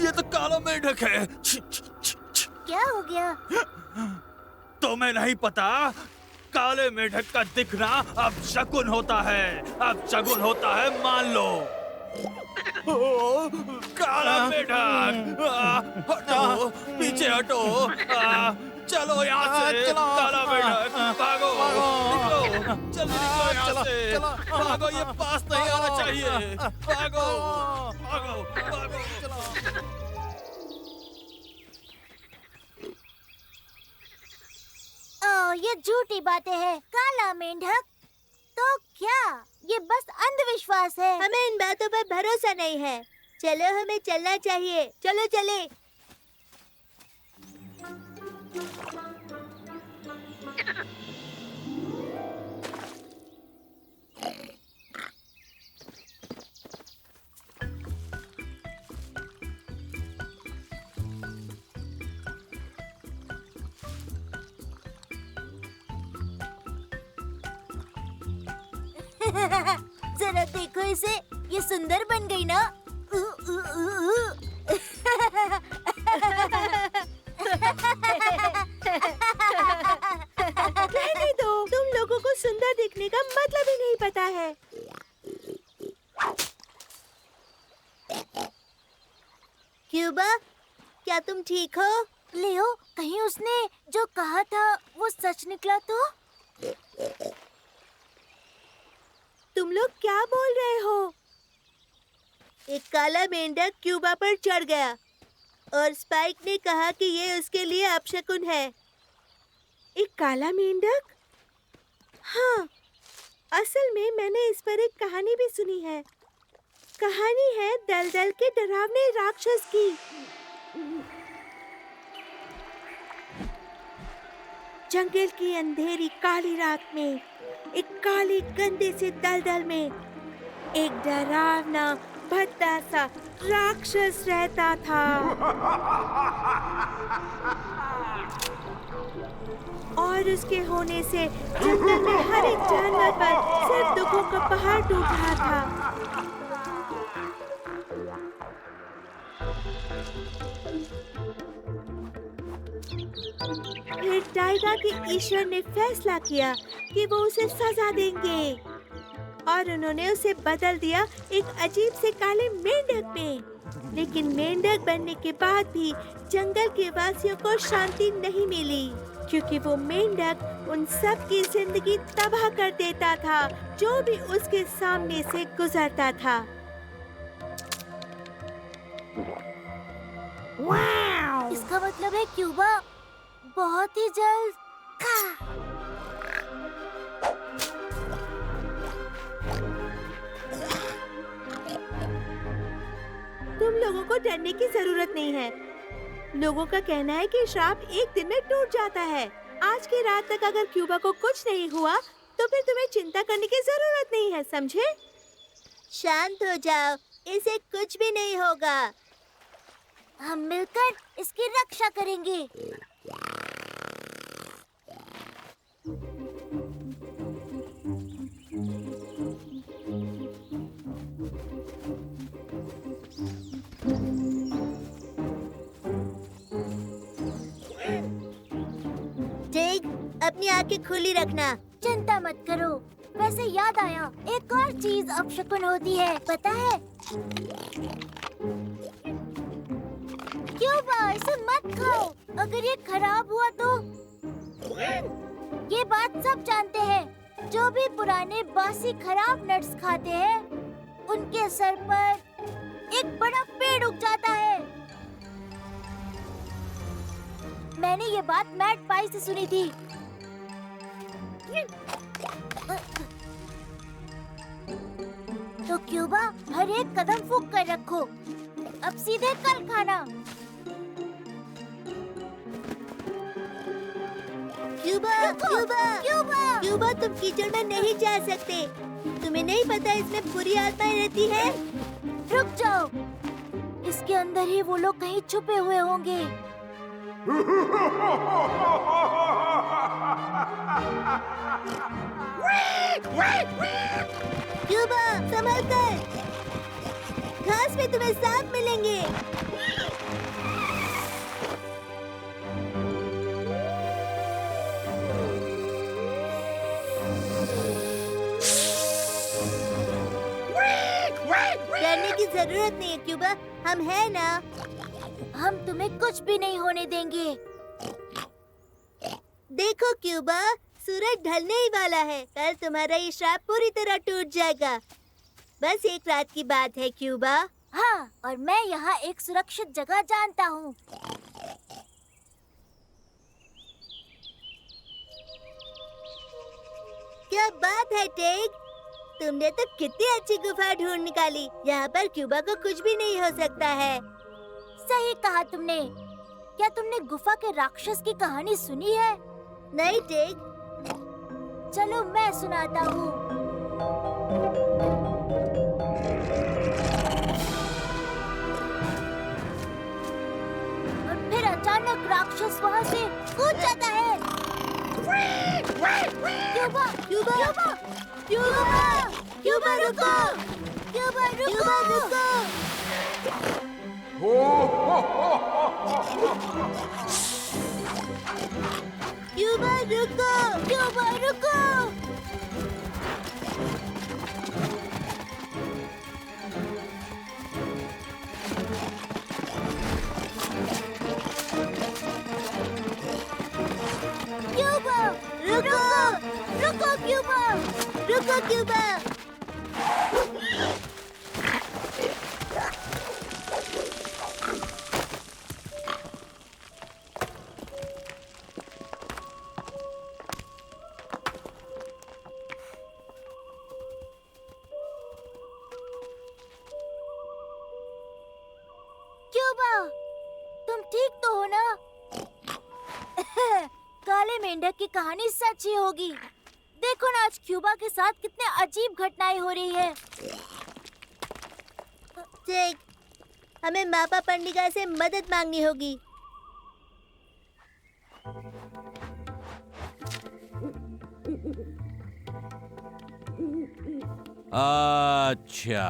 ये तो काला मेंढक है। क्या हो गया? तुम्हें नहीं पता? काले मेंढक का दिखना अब शकुन होता है, अब शकुन होता है, मान लो। ओ, काला मेंढक, हटो, पीछे हटो, चलो यहाँ से, काला मेंढक, भागो, निकलो, जल्दी निकलो यहाँ से, भागो, ये पास नहीं आना चाहिए, भागो, भागो, भागो। ये झूठी बातें हैं। काला मेंढक तो क्या? ये बस अंधविश्वास है। हमें इन बातों पर भरोसा नहीं है। चलो, हमें चलना चाहिए। चलो चले। जरा देखो इसे, ये सुंदर बन गई ना? रहने दो, तुम लोगों को सुंदर दिखने का मतलब ही नहीं पता है। क्यूबा, क्या तुम ठीक हो? लियो, कहीं उसने जो कहा था वो सच निकला तो? तुम लोग क्या बोल रहे हो? एक काला मेंढक क्यूबा पर चढ़ गया और स्पाइक ने कहा कि ये उसके लिए अपशकुन है। एक काला मेंढक? हाँ, असल में मैंने इस पर एक कहानी भी सुनी है। कहानी है दलदल के डरावने राक्षस की। जंगल की अंधेरी काली रात में एक काले गंदे से दलदल में एक डरावना भद्दा सा राक्षस रहता था। और उसके होने से जंगल में हर एक जानवर पर सिर्फ दुखों का पहाड़ टूट रहा था। फिर टाइगर के ईश्वर ने फैसला किया कि वो उसे सजा देंगे और उन्होंने उसे बदल दिया एक अजीब से काले मेंढक में। लेकिन मेंढक बनने के बाद भी जंगल के वासियों को शांति नहीं मिली, क्योंकि वो मेंढक उन सब की जिंदगी तबाह कर देता था जो भी उसके सामने से गुजरता था। इसका मतलब है क्यूबा बहुत ही जल्द तुम लोगों को डरने की जरूरत नहीं है। लोगों का कहना है कि श्राप एक दिन में टूट जाता है। आज की रात तक अगर क्यूबा को कुछ नहीं हुआ तो फिर तुम्हें चिंता करने की जरूरत नहीं है, समझे? शांत हो जाओ, इसे कुछ भी नहीं होगा। हम मिलकर इसकी रक्षा करेंगे। ठीक, अपनी आंखें खुली रखना। चिंता मत करो। वैसे याद आया, एक और चीज अपशकुन होती है, पता है? क्यूबा, इसे मत खाओ। अगर ये खराब हुआ तो? ये बात सब जानते हैं। जो भी पुराने बासी खराब नट्स खाते हैं, उनके सर पर एक बड़ा पेड़ उग जाता है। मैंने ये बात मैट पाई से सुनी थी। तो क्यूबा, हर एक कदम फूंक कर रखो। अब सीधे कल खाना। क्यूबा, क्यूबा, क्यूबा, क्यूबा, तुम कीचड़ में नहीं जा सकते। तुम्हें नहीं पता इसमें बुरी आत्माएं रहती है। रुक जाओ, इसके अंदर ही वो लोग कहीं छुपे हुए होंगे। क्यूबा, संभल कर, घास में तुम्हें सांप मिलेंगे। जरूरत नहीं है क्यूबा, हम हैं ना। हम तुम्हें कुछ भी नहीं होने देंगे। देखो क्यूबा, सूरज ढलने ही वाला है। कल तुम्हारा ये श्राप पूरी तरह टूट जाएगा। बस एक रात की बात है क्यूबा। हाँ, और मैं यहाँ एक सुरक्षित जगह जानता हूँ। क्या बात है टेक, तुमने तो कितनी अच्छी गुफा ढूंढ निकाली। यहाँ पर क्यूबा को कुछ भी नहीं हो सकता है। सही कहा तुमने। क्या तुमने गुफा के राक्षस की कहानी सुनी है? नहीं टेक। चलो मैं सुनाता हूँ। और फिर अचानक राक्षस वहाँ से कूद जाता है। Cuba, Cuba, Cuba, Cuba, Cuba रुको, क्यूबा रुको, रुको। क्यूबा रुको, क्यूबा रुको। क्यूबा रुको, रुको क्यूबा, रुको क्यूबा। क्यूबा, तुम ठीक तो हो ना? काले मेंढक की कहानी सच ही होगी। देखो ना, आज क्यूबा के साथ कितने अजीब घटनाएं हो रही है। ठीक, हमें मापा पंडिगा से मदद मांगनी होगी। अच्छा,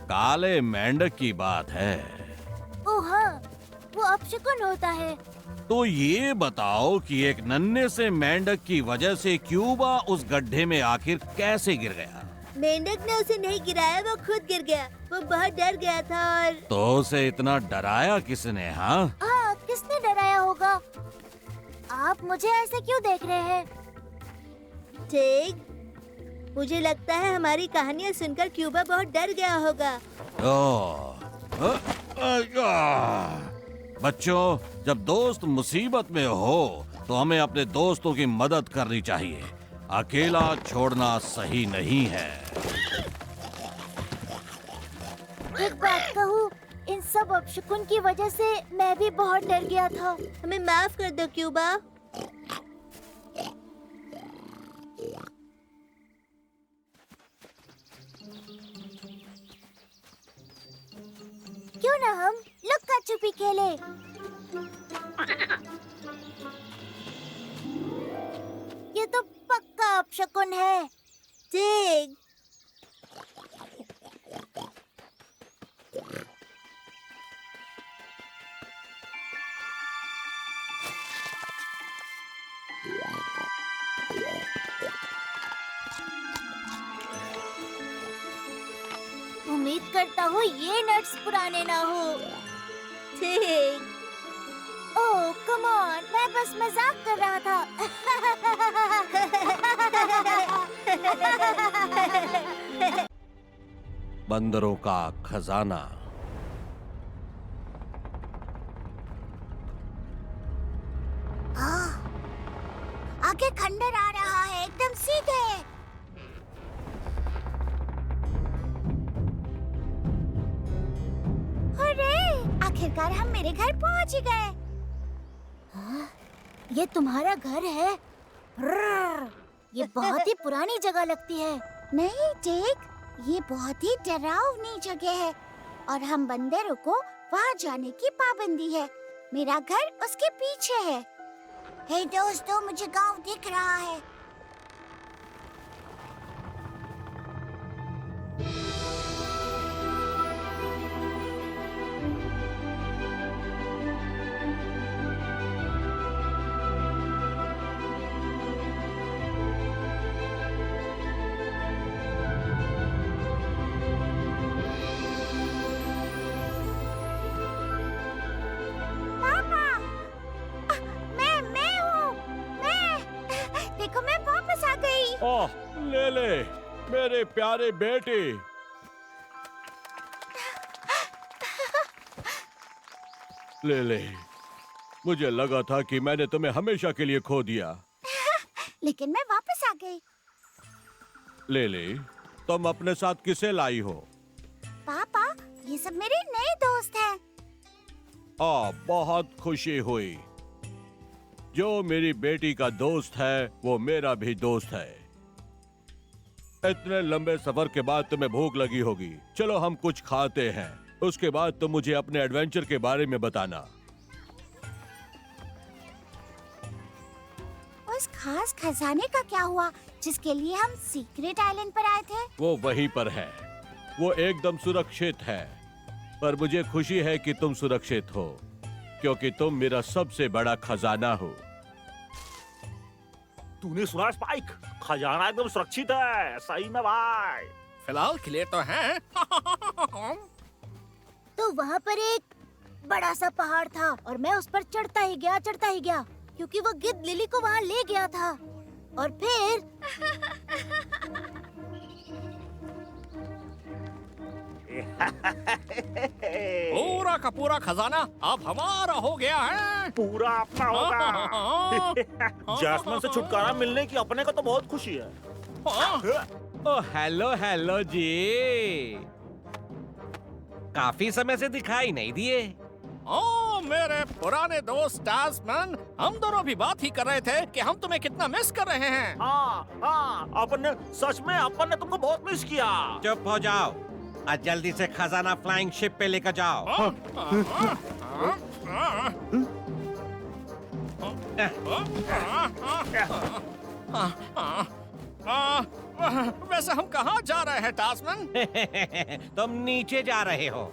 काले मेंढक की बात है। ओह हाँ, वो अपशकुन होता है। तो ये बताओ कि एक नन्हे से मेंढक की वजह से क्यूबा उस गड्ढे में आखिर कैसे गिर गया? मेंढक ने उसे नहीं गिराया, वो खुद गिर गया। वो बहुत डर गया था और तो उसे इतना डराया किसने? हाँ, किसने डराया होगा? आप मुझे ऐसे क्यों देख रहे हैं? ठीक, मुझे लगता है हमारी कहानियाँ सुनकर क्यूबा बहुत डर गया होगा। बच्चों, जब दोस्त मुसीबत में हो तो हमें अपने दोस्तों की मदद करनी चाहिए। अकेला छोड़ना सही नहीं है। एक बात कहूँ, इन सब अपशकुन की वजह से मैं भी बहुत डर गया था। हमें माफ कर दो क्यूबा। क्यों ना हम लुक्का छुपी खेले? ये तो पक्का अपशकुन है। ठीक, उम्मीद करता हूँ ये नट्स पुराने ना हो। ठीक। ओह कम ऑन, मैं बस मजाक कर रहा था। बंदरों का खजाना। आगे खंडर आ रहा है, एकदम सीधे। अरे, आखिरकार हम मेरे घर पहुंच ही गए। ये तुम्हारा घर है? ये बहुत ही पुरानी जगह लगती है। नहीं टेक, ये बहुत ही डरावनी जगह है और हम बंदरों को वहाँ जाने की पाबंदी है। मेरा घर उसके पीछे है। हे दोस्तों, मुझे गांव दिख रहा है। ओह, ले ले मेरे प्यारे बेटे। ले ले, मुझे लगा था कि मैंने तुम्हें हमेशा के लिए खो दिया। लेकिन मैं वापस आ गई। ले ले, तुम अपने साथ किसे लाई हो? पापा, ये सब मेरे नए दोस्त हैं। बहुत खुशी हुई। जो मेरी बेटी का दोस्त है वो मेरा भी दोस्त है। इतने लंबे सफर के बाद तुम्हें भूख लगी होगी। चलो हम कुछ खाते हैं, उसके बाद तुम मुझे अपने एडवेंचर के बारे में बताना। उस खास खजाने का क्या हुआ जिसके लिए हम सीक्रेट आइलैंड पर आए थे? वो वहीं पर है। वो एकदम सुरक्षित है। पर मुझे खुशी है कि तुम सुरक्षित हो, क्योंकि तुम मेरा सबसे बड़ा खजाना हो। तूने सुना स्पाइक? खजाना एकदम सुरक्षित है। सही में भाई। फिलहाल के लिए तो है। तो वहाँ पर एक बड़ा सा पहाड़ था और मैं उस पर चढ़ता ही गया क्योंकि वो गिद्ध लिली को वहाँ ले गया था। और फिर पूरा का पूरा खजाना अब हमारा हो गया है। पूरा अपना होगा। जैस्मिन से छुटकारा मिलने की अपने को तो बहुत खुशी है। ओ हेलो जी, काफी समय से दिखाई नहीं दिए। ओ मेरे पुराने दोस्त टास्मैन, हम दोनों भी बात ही कर रहे थे कि हम तुम्हें कितना मिस कर रहे हैं। हाँ, अपन ने सच में अपन ने तुमको बहुत मिस किया। चुप हो जाओ, आज जल्दी से खजाना फ्लाइंग शिप पे लेकर जाओ। वैसे हम कहाँ जा रहे हैं टास्मैन? तुम नीचे जा रहे हो।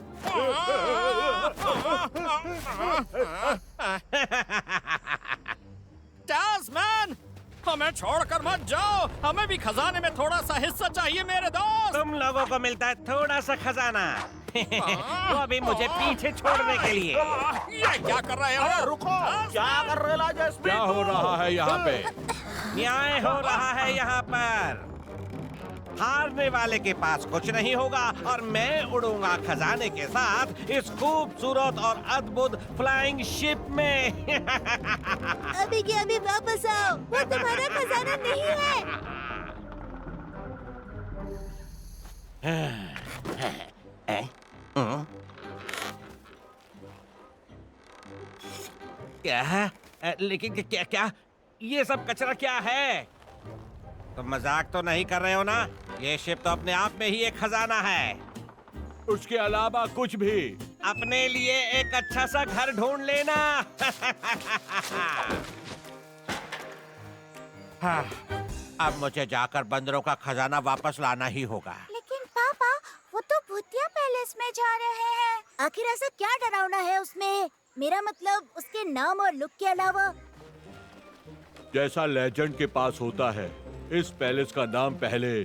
टास्मैन, हमें छोड़कर मत जाओ। हमें भी खजाने में थोड़ा सा हिस्सा चाहिए मेरे दोस्त। तुम लोगों को मिलता है थोड़ा सा खजाना। वो अभी मुझे पीछे छोड़ने के लिए। ये क्या कर रहे हो? अरे रुको, क्या कर रहे हो जैस्मिन? क्या हो रहा है यहाँ पे? न्याय हो रहा है यहाँ पर। हारने वाले के पास कुछ नहीं होगा और मैं उड़ूंगा खजाने के साथ इस खूबसूरत और अद्भुत फ्लाइंग शिप में। अभी के अभी वापस आओ, वो तुम्हारा खजाना नहीं है। क्या है? लेकिन क्या ये सब कचरा क्या है? तुम मजाक तो नहीं कर रहे हो ना? ये शिप तो अपने आप में ही एक खजाना है। उसके अलावा कुछ भी। अपने लिए एक अच्छा सा घर ढूंढ लेना। हाँ, अब मुझे जाकर बंदरों का खजाना वापस लाना ही होगा। लेकिन पापा, वो तो भूतिया पैलेस में जा रहे हैं। आखिर ऐसा क्या डरावना है उसमें? मेरा मतलब उसके नाम और लुक के अलावा। जैसा लेजेंड के पास होता है, इस पैलेस का नाम पहले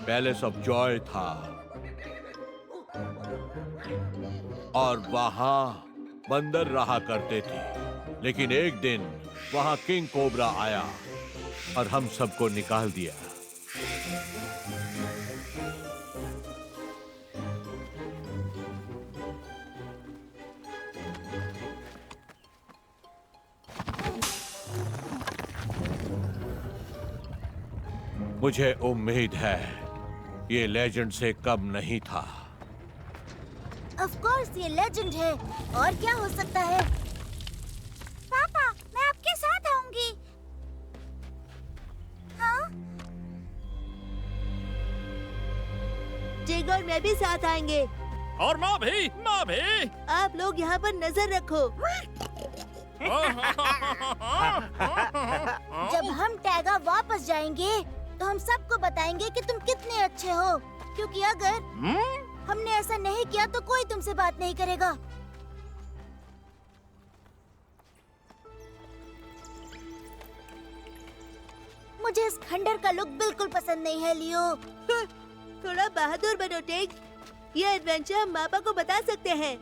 पैलेस ऑफ जॉय था और वहां बंदर रहा करते थे। लेकिन एक दिन वहां किंग कोबरा आया और हम सबको निकाल दिया। मुझे उम्मीद है ये लेजेंड से कम नहीं था। ऑफ कोर्स ये लेजेंड है, और क्या हो सकता है? पापा, मैं आपके साथ आऊंगी। हाँ? टिग और मैं भी साथ आएंगे। और माँ भी। आप लोग यहाँ पर नजर रखो। जब हम टैगा वापस जाएंगे तो हम सबको बताएंगे कि तुम कितने अच्छे हो, क्योंकि अगर हमने ऐसा नहीं किया तो कोई तुमसे बात नहीं करेगा। मुझे इस खंडर का लुक बिल्कुल पसंद नहीं है, लियो। थोड़ा बहादुर बनो टिग। ये एडवेंचर हम पापा को बता सकते हैं।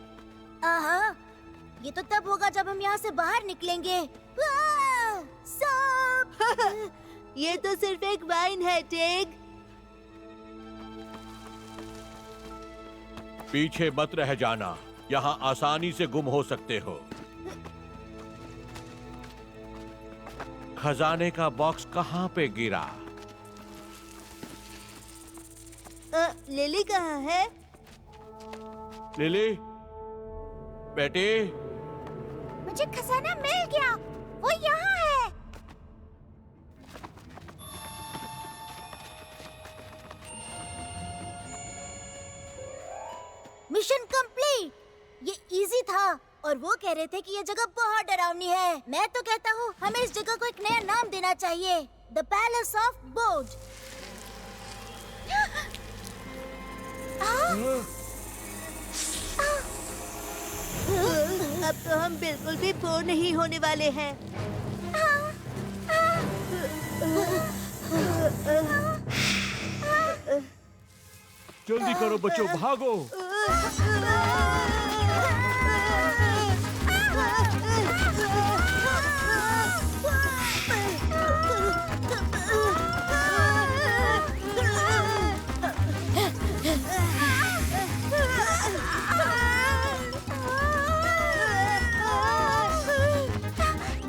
आहा, ये तो तब होगा जब हम यहाँ से बाहर निकलेंगे। सांप! ये तो सिर्फ एक वाइन है टेग। पीछे मत रह जाना, यहाँ आसानी से गुम हो सकते हो। खजाने का बॉक्स कहाँ पे गिरा? लिली कहाँ है? लिली, बेटी। मुझे खजाना मिल गया, वो यहाँ है। Mission complete. ये इजी था और वो कह रहे थे कि ये जगह बहुत डरावनी है। मैं तो कहता हूँ हमें इस जगह को एक नया नाम देना चाहिए, द पैलेस ऑफ बोझ। अब तो हम बिल्कुल भी बोर नहीं होने वाले हैं। जल्दी करो बच्चों, भागो।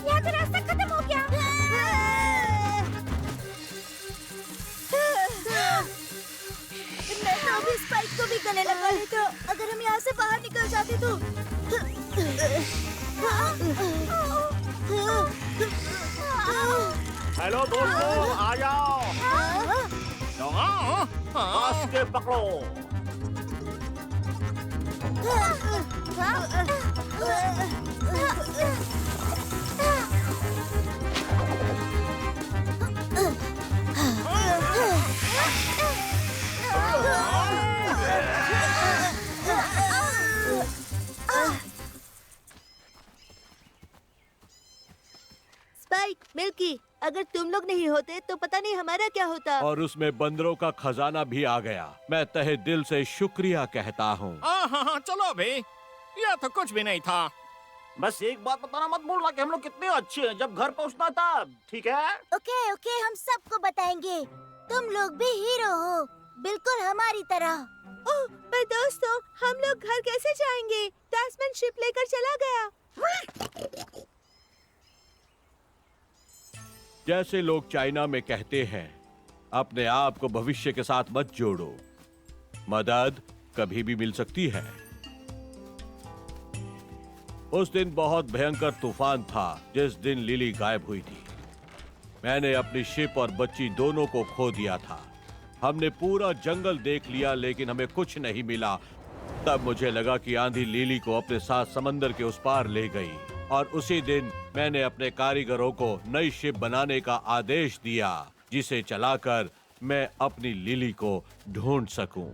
यहाँ तो रास्ता खत्म हो गया। मैं तो अभी स्पाइक को भी गले लगा लेता। अगर हम यहाँ से बाहर निकल जाते तो। हेलो दोस्तों, आ जाओ। कस के पकड़ो। स्पाइक, मिल्की, अगर तुम लोग नहीं होते तो पता नहीं हमारा क्या होता। और उसमें बंदरों का खजाना भी आ गया। मैं तहे दिल से शुक्रिया कहता हूँ। हाँ, चलो अभी, यह तो कुछ भी नहीं था। बस एक बात बताना मत भूलना कि हम लोग कितने अच्छे हैं जब घर पहुंचना था, ठीक है? ओके ओके, हम सबको बताएंगे। तुम लोग भी हीरो हो, बिल्कुल हमारी तरह। ओह, पर दोस्तों, हम लोग घर कैसे जाएंगे? टैस्मैन शिप लेकर चला गया। जैसे लोग चाइना में कहते हैं, अपने आप को भविष्य के साथ मत जोड़ो, मदद कभी भी मिल सकती है। उस दिन बहुत भयंकर तूफान था जिस दिन लिली गायब हुई थी। मैंने अपनी शिप और बच्ची दोनों को खो दिया था। हमने पूरा जंगल देख लिया लेकिन हमें कुछ नहीं मिला। तब मुझे लगा कि आंधी लिली को अपने साथ समंदर के उस पार ले गई और उसी दिन मैंने अपने कारीगरों को नई शिप बनाने का आदेश दिया जिसे चलाकर मैं अपनी लिली को ढूंढ सकूं।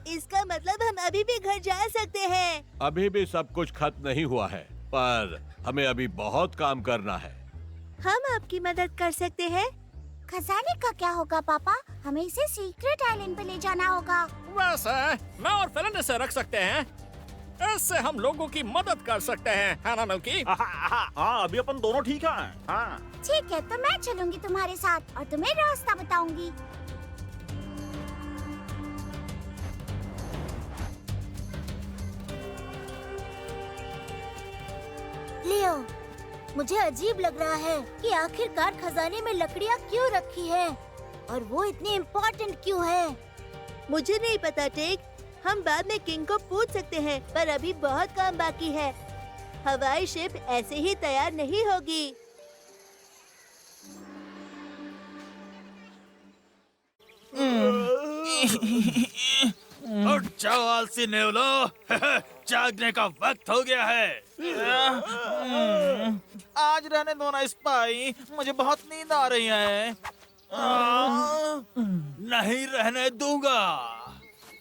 इसका मतलब हम अभी भी घर जा सकते हैं। अभी भी सब कुछ खत्म नहीं हुआ है, पर हमें अभी बहुत काम करना है। हम आपकी मदद कर सकते हैं। खजाने का क्या होगा पापा? हमें इसे सीक्रेट आइलैंड पे ले जाना होगा। वैसे मैं और फेलन इसे रख सकते हैं। इससे हम लोगों की मदद कर सकते हैं, है ना मिल्की? हाँ, अभी अपन दोनों ठीक हैं। हाँ। ठीक है, तो मैं चलूंगी तुम्हारे साथ और तुम्हें रास्ता बताऊंगी। लियो, मुझे अजीब लग रहा है कि आखिरकार खजाने में लकड़ियाँ क्यों रखी हैं और वो इतनी इम्पोर्टेंट क्यों है। मुझे नहीं पता टेक, हम बाद में किंग को पूछ सकते हैं, पर अभी बहुत काम बाकी है। हवाई शिप ऐसे ही तैयार नहीं होगी। उठ जाओ आलसी नेवलो, जागने का वक्त हो गया है। आज रहने दो ना स्पाई, मुझे बहुत नींद आ रही है। नहीं रहने दूंगा।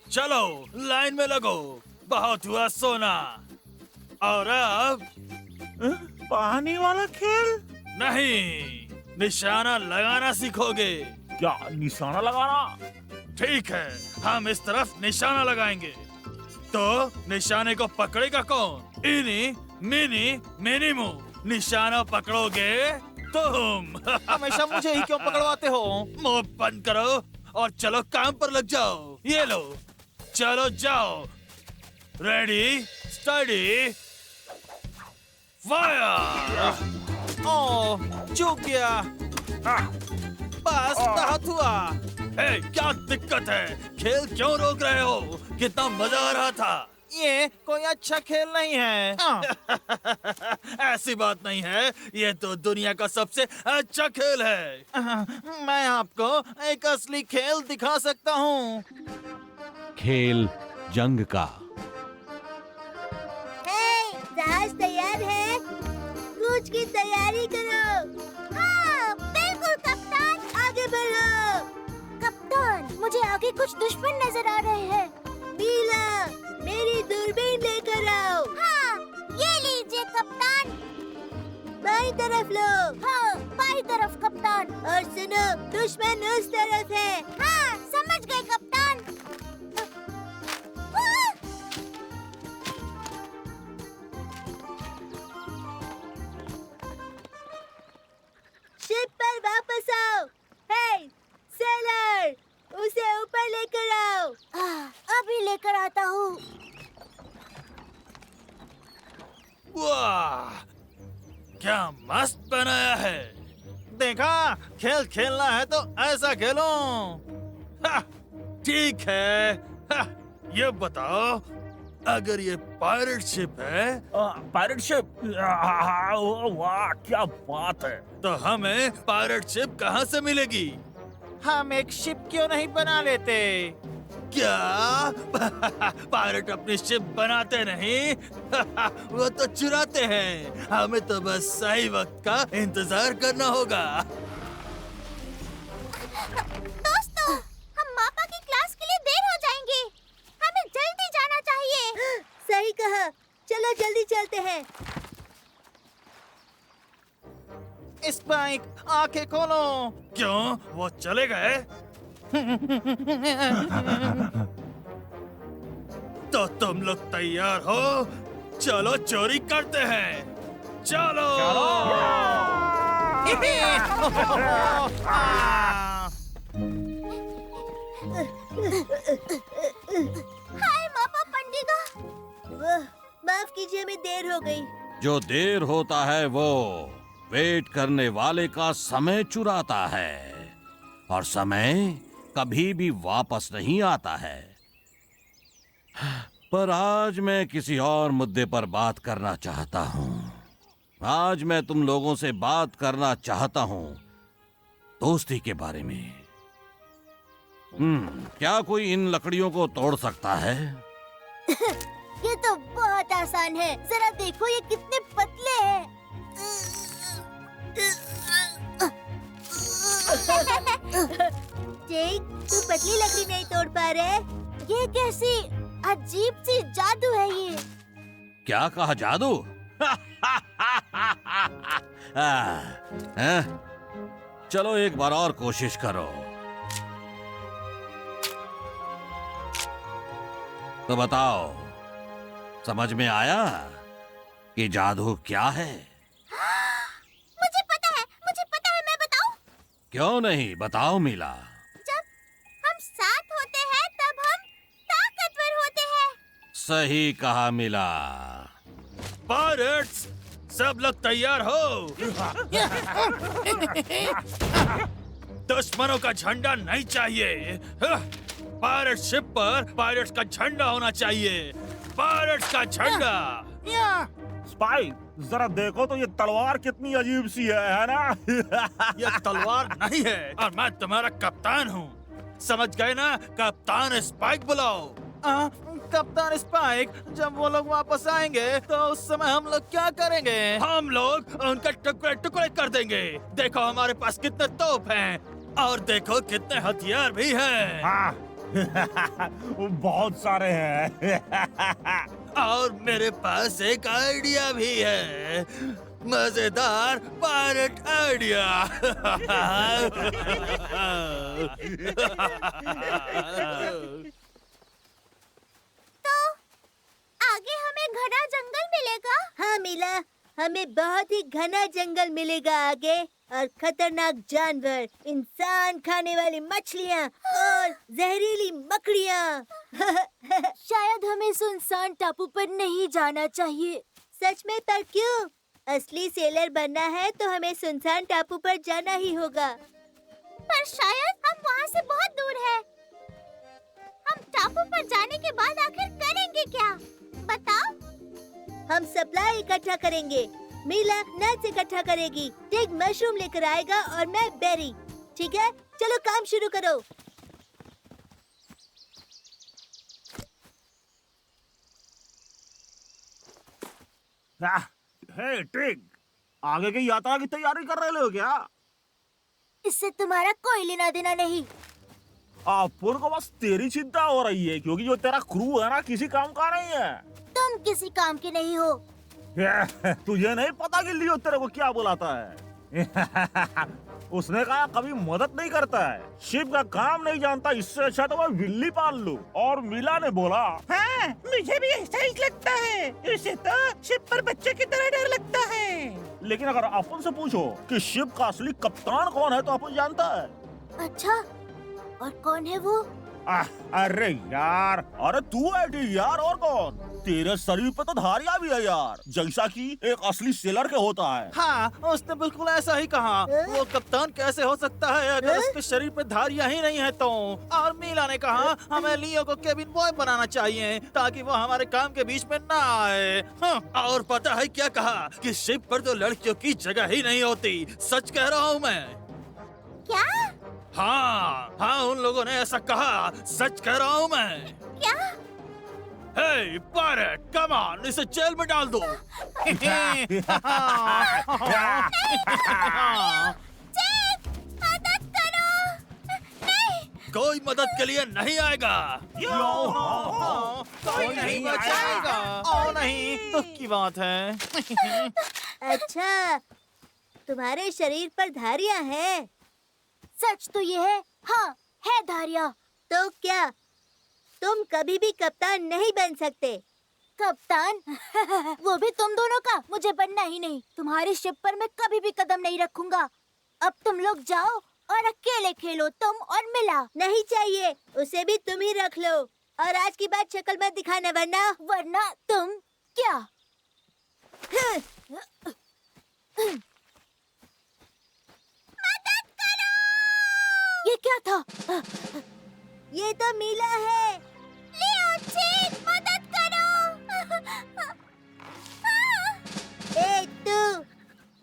चलो लाइन में लगो, बहुत हुआ सोना। और अब पानी वाला खेल? नहीं, निशाना लगाना सीखोगे। क्या निशाना लगाना? ठीक है, हम इस तरफ निशाना लगाएंगे। तो निशाने को पकड़ेगा कौन? इनी मिनी मिनी मू। निशाना पकड़ोगे तुम हमेशा मुझे ही क्यों पकड़वाते हो? मुंह बंद करो और चलो काम पर लग जाओ। ये लो, चलो जाओ। Ready, study, fire. ओह, चूक गया। बस बहुत हुआ। हे, क्या दिक्कत है? खेल क्यों रोक रहे हो? कितना मजा आ रहा था। ये कोई अच्छा खेल नहीं है। ऐसी बात नहीं है, ये तो दुनिया का सबसे अच्छा खेल है। मैं आपको एक असली खेल दिखा सकता हूँ। खेल जंग का। हे, जहाज तैयार है? कूच की तैयारी करो। हाँ, बिल्कुल कप्तान। आगे बढ़ो। कप्तान, मुझे आगे कुछ दुश्मन नजर आ रहे हैं। मीला, मेरी दूरबीन लेकर आओ। हाँ, ये लीजिए कप्तान। बाई तरफ लो। हाँ, बाई तरफ कप्तान। और सुनो, दुश्मन उस तरफ है। हाँ, समझ गए कप्तान। शिप पर वापस आओ। हे, सेलर, उसे ऊपर लेकर आओ। अभी लेकर आता हूँ। वाह, क्या मस्त बनाया है। देखा, खेल खेलना है तो ऐसा खेलो। हा, ठीक है। हा, ये बताओ, अगर ये पायरेट शिप है पायरेट शिप? वाह, क्या बात है। तो हमें पायरेट शिप कहाँ से मिलेगी? हम एक शिप क्यों नहीं बना लेते? क्या पायरेट अपनी शिप बनाते नहीं? वो तो चुराते हैं। हमें तो बस सही वक्त का इंतजार करना होगा। दोस्तों, हम मापा की क्लास के लिए देर हो जाएंगे। हमें जल्दी जाना चाहिए। सही कहा, चलो जल्दी चलते हैं। स्पाइक, आंखें खोलो। क्यों, वो चले गए? तो तुम लोग तैयार हो? चलो चोरी करते हैं। चलो, हाय मापा पंडिगा। माफ कीजिए, हमें देर हो गई। जो देर होता है वो वेट करने वाले का समय चुराता है, और समय कभी भी वापस नहीं आता है। पर आज मैं किसी और मुद्दे पर बात करना चाहता हूँ। आज मैं तुम लोगों से बात करना चाहता हूँ दोस्ती के बारे में। क्या कोई इन लकड़ियों को तोड़ सकता है? ये तो बहुत आसान है। जरा देखो, ये कितने पतले हैं। जेक, तू पतली लकड़ी नहीं तोड़ पा रहे? ये कैसी अजीब सी जादू है ये। क्या कहा, जादू? चलो एक बार और कोशिश करो। तो बताओ, समझ में आया कि जादू क्या है? मुझे पता है, मैं बताऊं? क्यों नहीं, बताओ मीला। जब हम साथ होते हैं तब हम ताकतवर होते हैं। सही कहा मीला। पायरेट्स, सब लोग तैयार हो? दुश्मनों का झंडा नहीं चाहिए। पायरेट शिप पर पायरेट्स का झंडा होना चाहिए। पायरेट्स का झंडा। स्पाइक, जरा देखो तो ये तलवार कितनी अजीब सी है ना? ये तलवार नहीं है, और मैं तुम्हारा कप्तान हूँ। समझ गए ना? कप्तान स्पाइक बुलाओ। कप्तान स्पाइक, जब वो लोग वापस आएंगे तो उस समय हम लोग क्या करेंगे? हम लोग उनके टुकड़े टुकड़े कर देंगे। देखो हमारे पास कितने तोप हैं, और देखो कितने हथियार भी हैं। हाँ। बहुत सारे हैं। और मेरे पास एक आइडिया भी है, मजेदार पायरेट आइडिया। तो आगे हमें घना जंगल मिलेगा। हाँ मीला, हमें बहुत ही घना जंगल मिलेगा आगे और खतरनाक जानवर, इंसान खाने वाली मछलियाँ और जहरीली मकड़ियाँ। शायद हमें सुनसान टापू पर नहीं जाना चाहिए। सच में? पर क्यों? असली सेलर बनना है तो हमें सुनसान टापू पर जाना ही होगा। पर शायद हम वहाँ से बहुत दूर हैं। हम टापू पर जाने के बाद आखिर करेंगे क्या? बताओ। हम सप्लाई इकट्ठा करेंगे। मीला नट्स इकट्ठा करेगी, टिग मशरूम लेकर आएगा और मैं बेरी। ठीक है, चलो काम शुरू करो। हे टिग, आगे की यात्रा की तैयारी कर रहे हो क्या? इससे तुम्हारा कोई लेना देना नहीं। अपन को बस तेरी चिंता हो रही है क्योंकि जो तेरा क्रू है ना किसी काम का नहीं है। तुम किसी काम के नहीं हो। तुझे नहीं पता कि लियो तेरे को क्या बुलाता है? उसने कहा कभी मदद नहीं करता है, शिप का काम नहीं जानता, इससे अच्छा तो मैं बिल्ली पाल लूं। और मिला ने बोला हाँ, मुझे भी ऐसा ही लगता है। इसे तो शिप पर बच्चे की तरह डर लगता है। लेकिन अगर अपन से पूछो कि शिप का असली कप्तान कौन है तो अपन जानता है। अच्छा, और कौन है वो? अरे यार, अरे तू है यार, और कौन? तेरे शरीर पे तो धारियां भी है यार, जैसा कि एक असली सेलर के होता है। हाँ, उसने बिल्कुल ऐसा ही कहा। वो कप्तान कैसे हो सकता है अगर उसके शरीर पे धारियां ही नहीं है तो? और मीला ने कहा हमें लियो को केबिन बॉय बनाना चाहिए ताकि वो हमारे काम के बीच में ना आए। हाँ, और पता है क्या कहा कि शिप पर तो लड़कियों की जगह ही नहीं होती। सच कह रहा हूँ मैं। क्या? हाँ, उन लोगों ने ऐसा कहा। सच कह रहा हूँ मैं। क्या? हे पायरेट, कम ऑन, इसे जेल में डाल दो। मदद करो। नहीं। कोई मदद के लिए नहीं आएगा। कोई नहीं बचाएगा। ओ नहीं, दुख की बात है। अच्छा, तुम्हारे शरीर पर धारियां हैं? सच तो ये है। हाँ, है धारियां। तो क्या तुम कभी भी कप्तान नहीं बन सकते? कप्तान? वो भी तुम दोनों का? मुझे बनना ही नहीं। तुम्हारी शिप पर मैं कभी भी कदम नहीं रखूंगा। अब तुम लोग जाओ और अकेले खेलो, तुम और मिला। नहीं चाहिए, उसे भी तुम ही रख लो। और आज की बात शक्ल मत दिखाना, वरना तुम क्या? मदद करो। ये क्या था? ये तो मीला है। लियो, चीक, मदद करो। ए तू,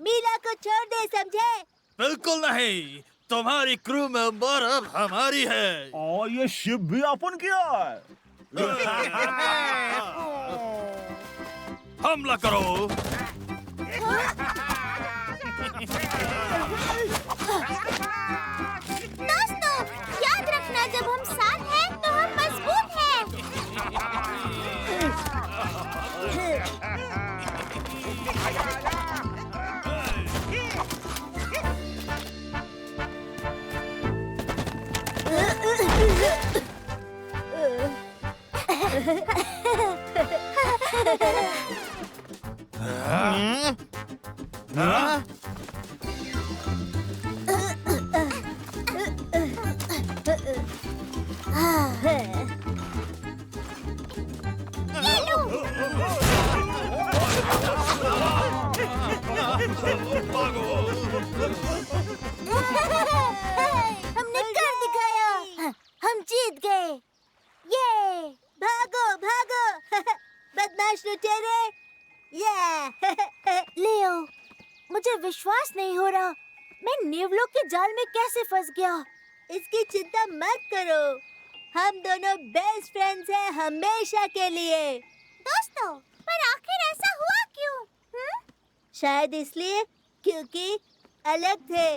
मीला को छोड़ दे, समझे? बिल्कुल नहीं, तुम्हारी क्रू मेंबर अब हमारी है। और ये शिप भी अपन किया है। हमला करो। दोस्तों, याद रखना जब हम साथ हैं तो हम मजबूत हैं। हमने कर दिखाया। हम जीत गए। ये भागो भागो, बदमाश लुटेरे। लियो, मुझे विश्वास नहीं हो रहा। मैं नेवलों के जाल में कैसे फंस गया? इसकी चिंता मत करो, हम दोनों बेस्ट फ्रेंड्स हैं हमेशा के लिए। दोस्तों, पर आखिर ऐसा हुआ क्यों? शायद इसलिए क्योंकि अलग थे।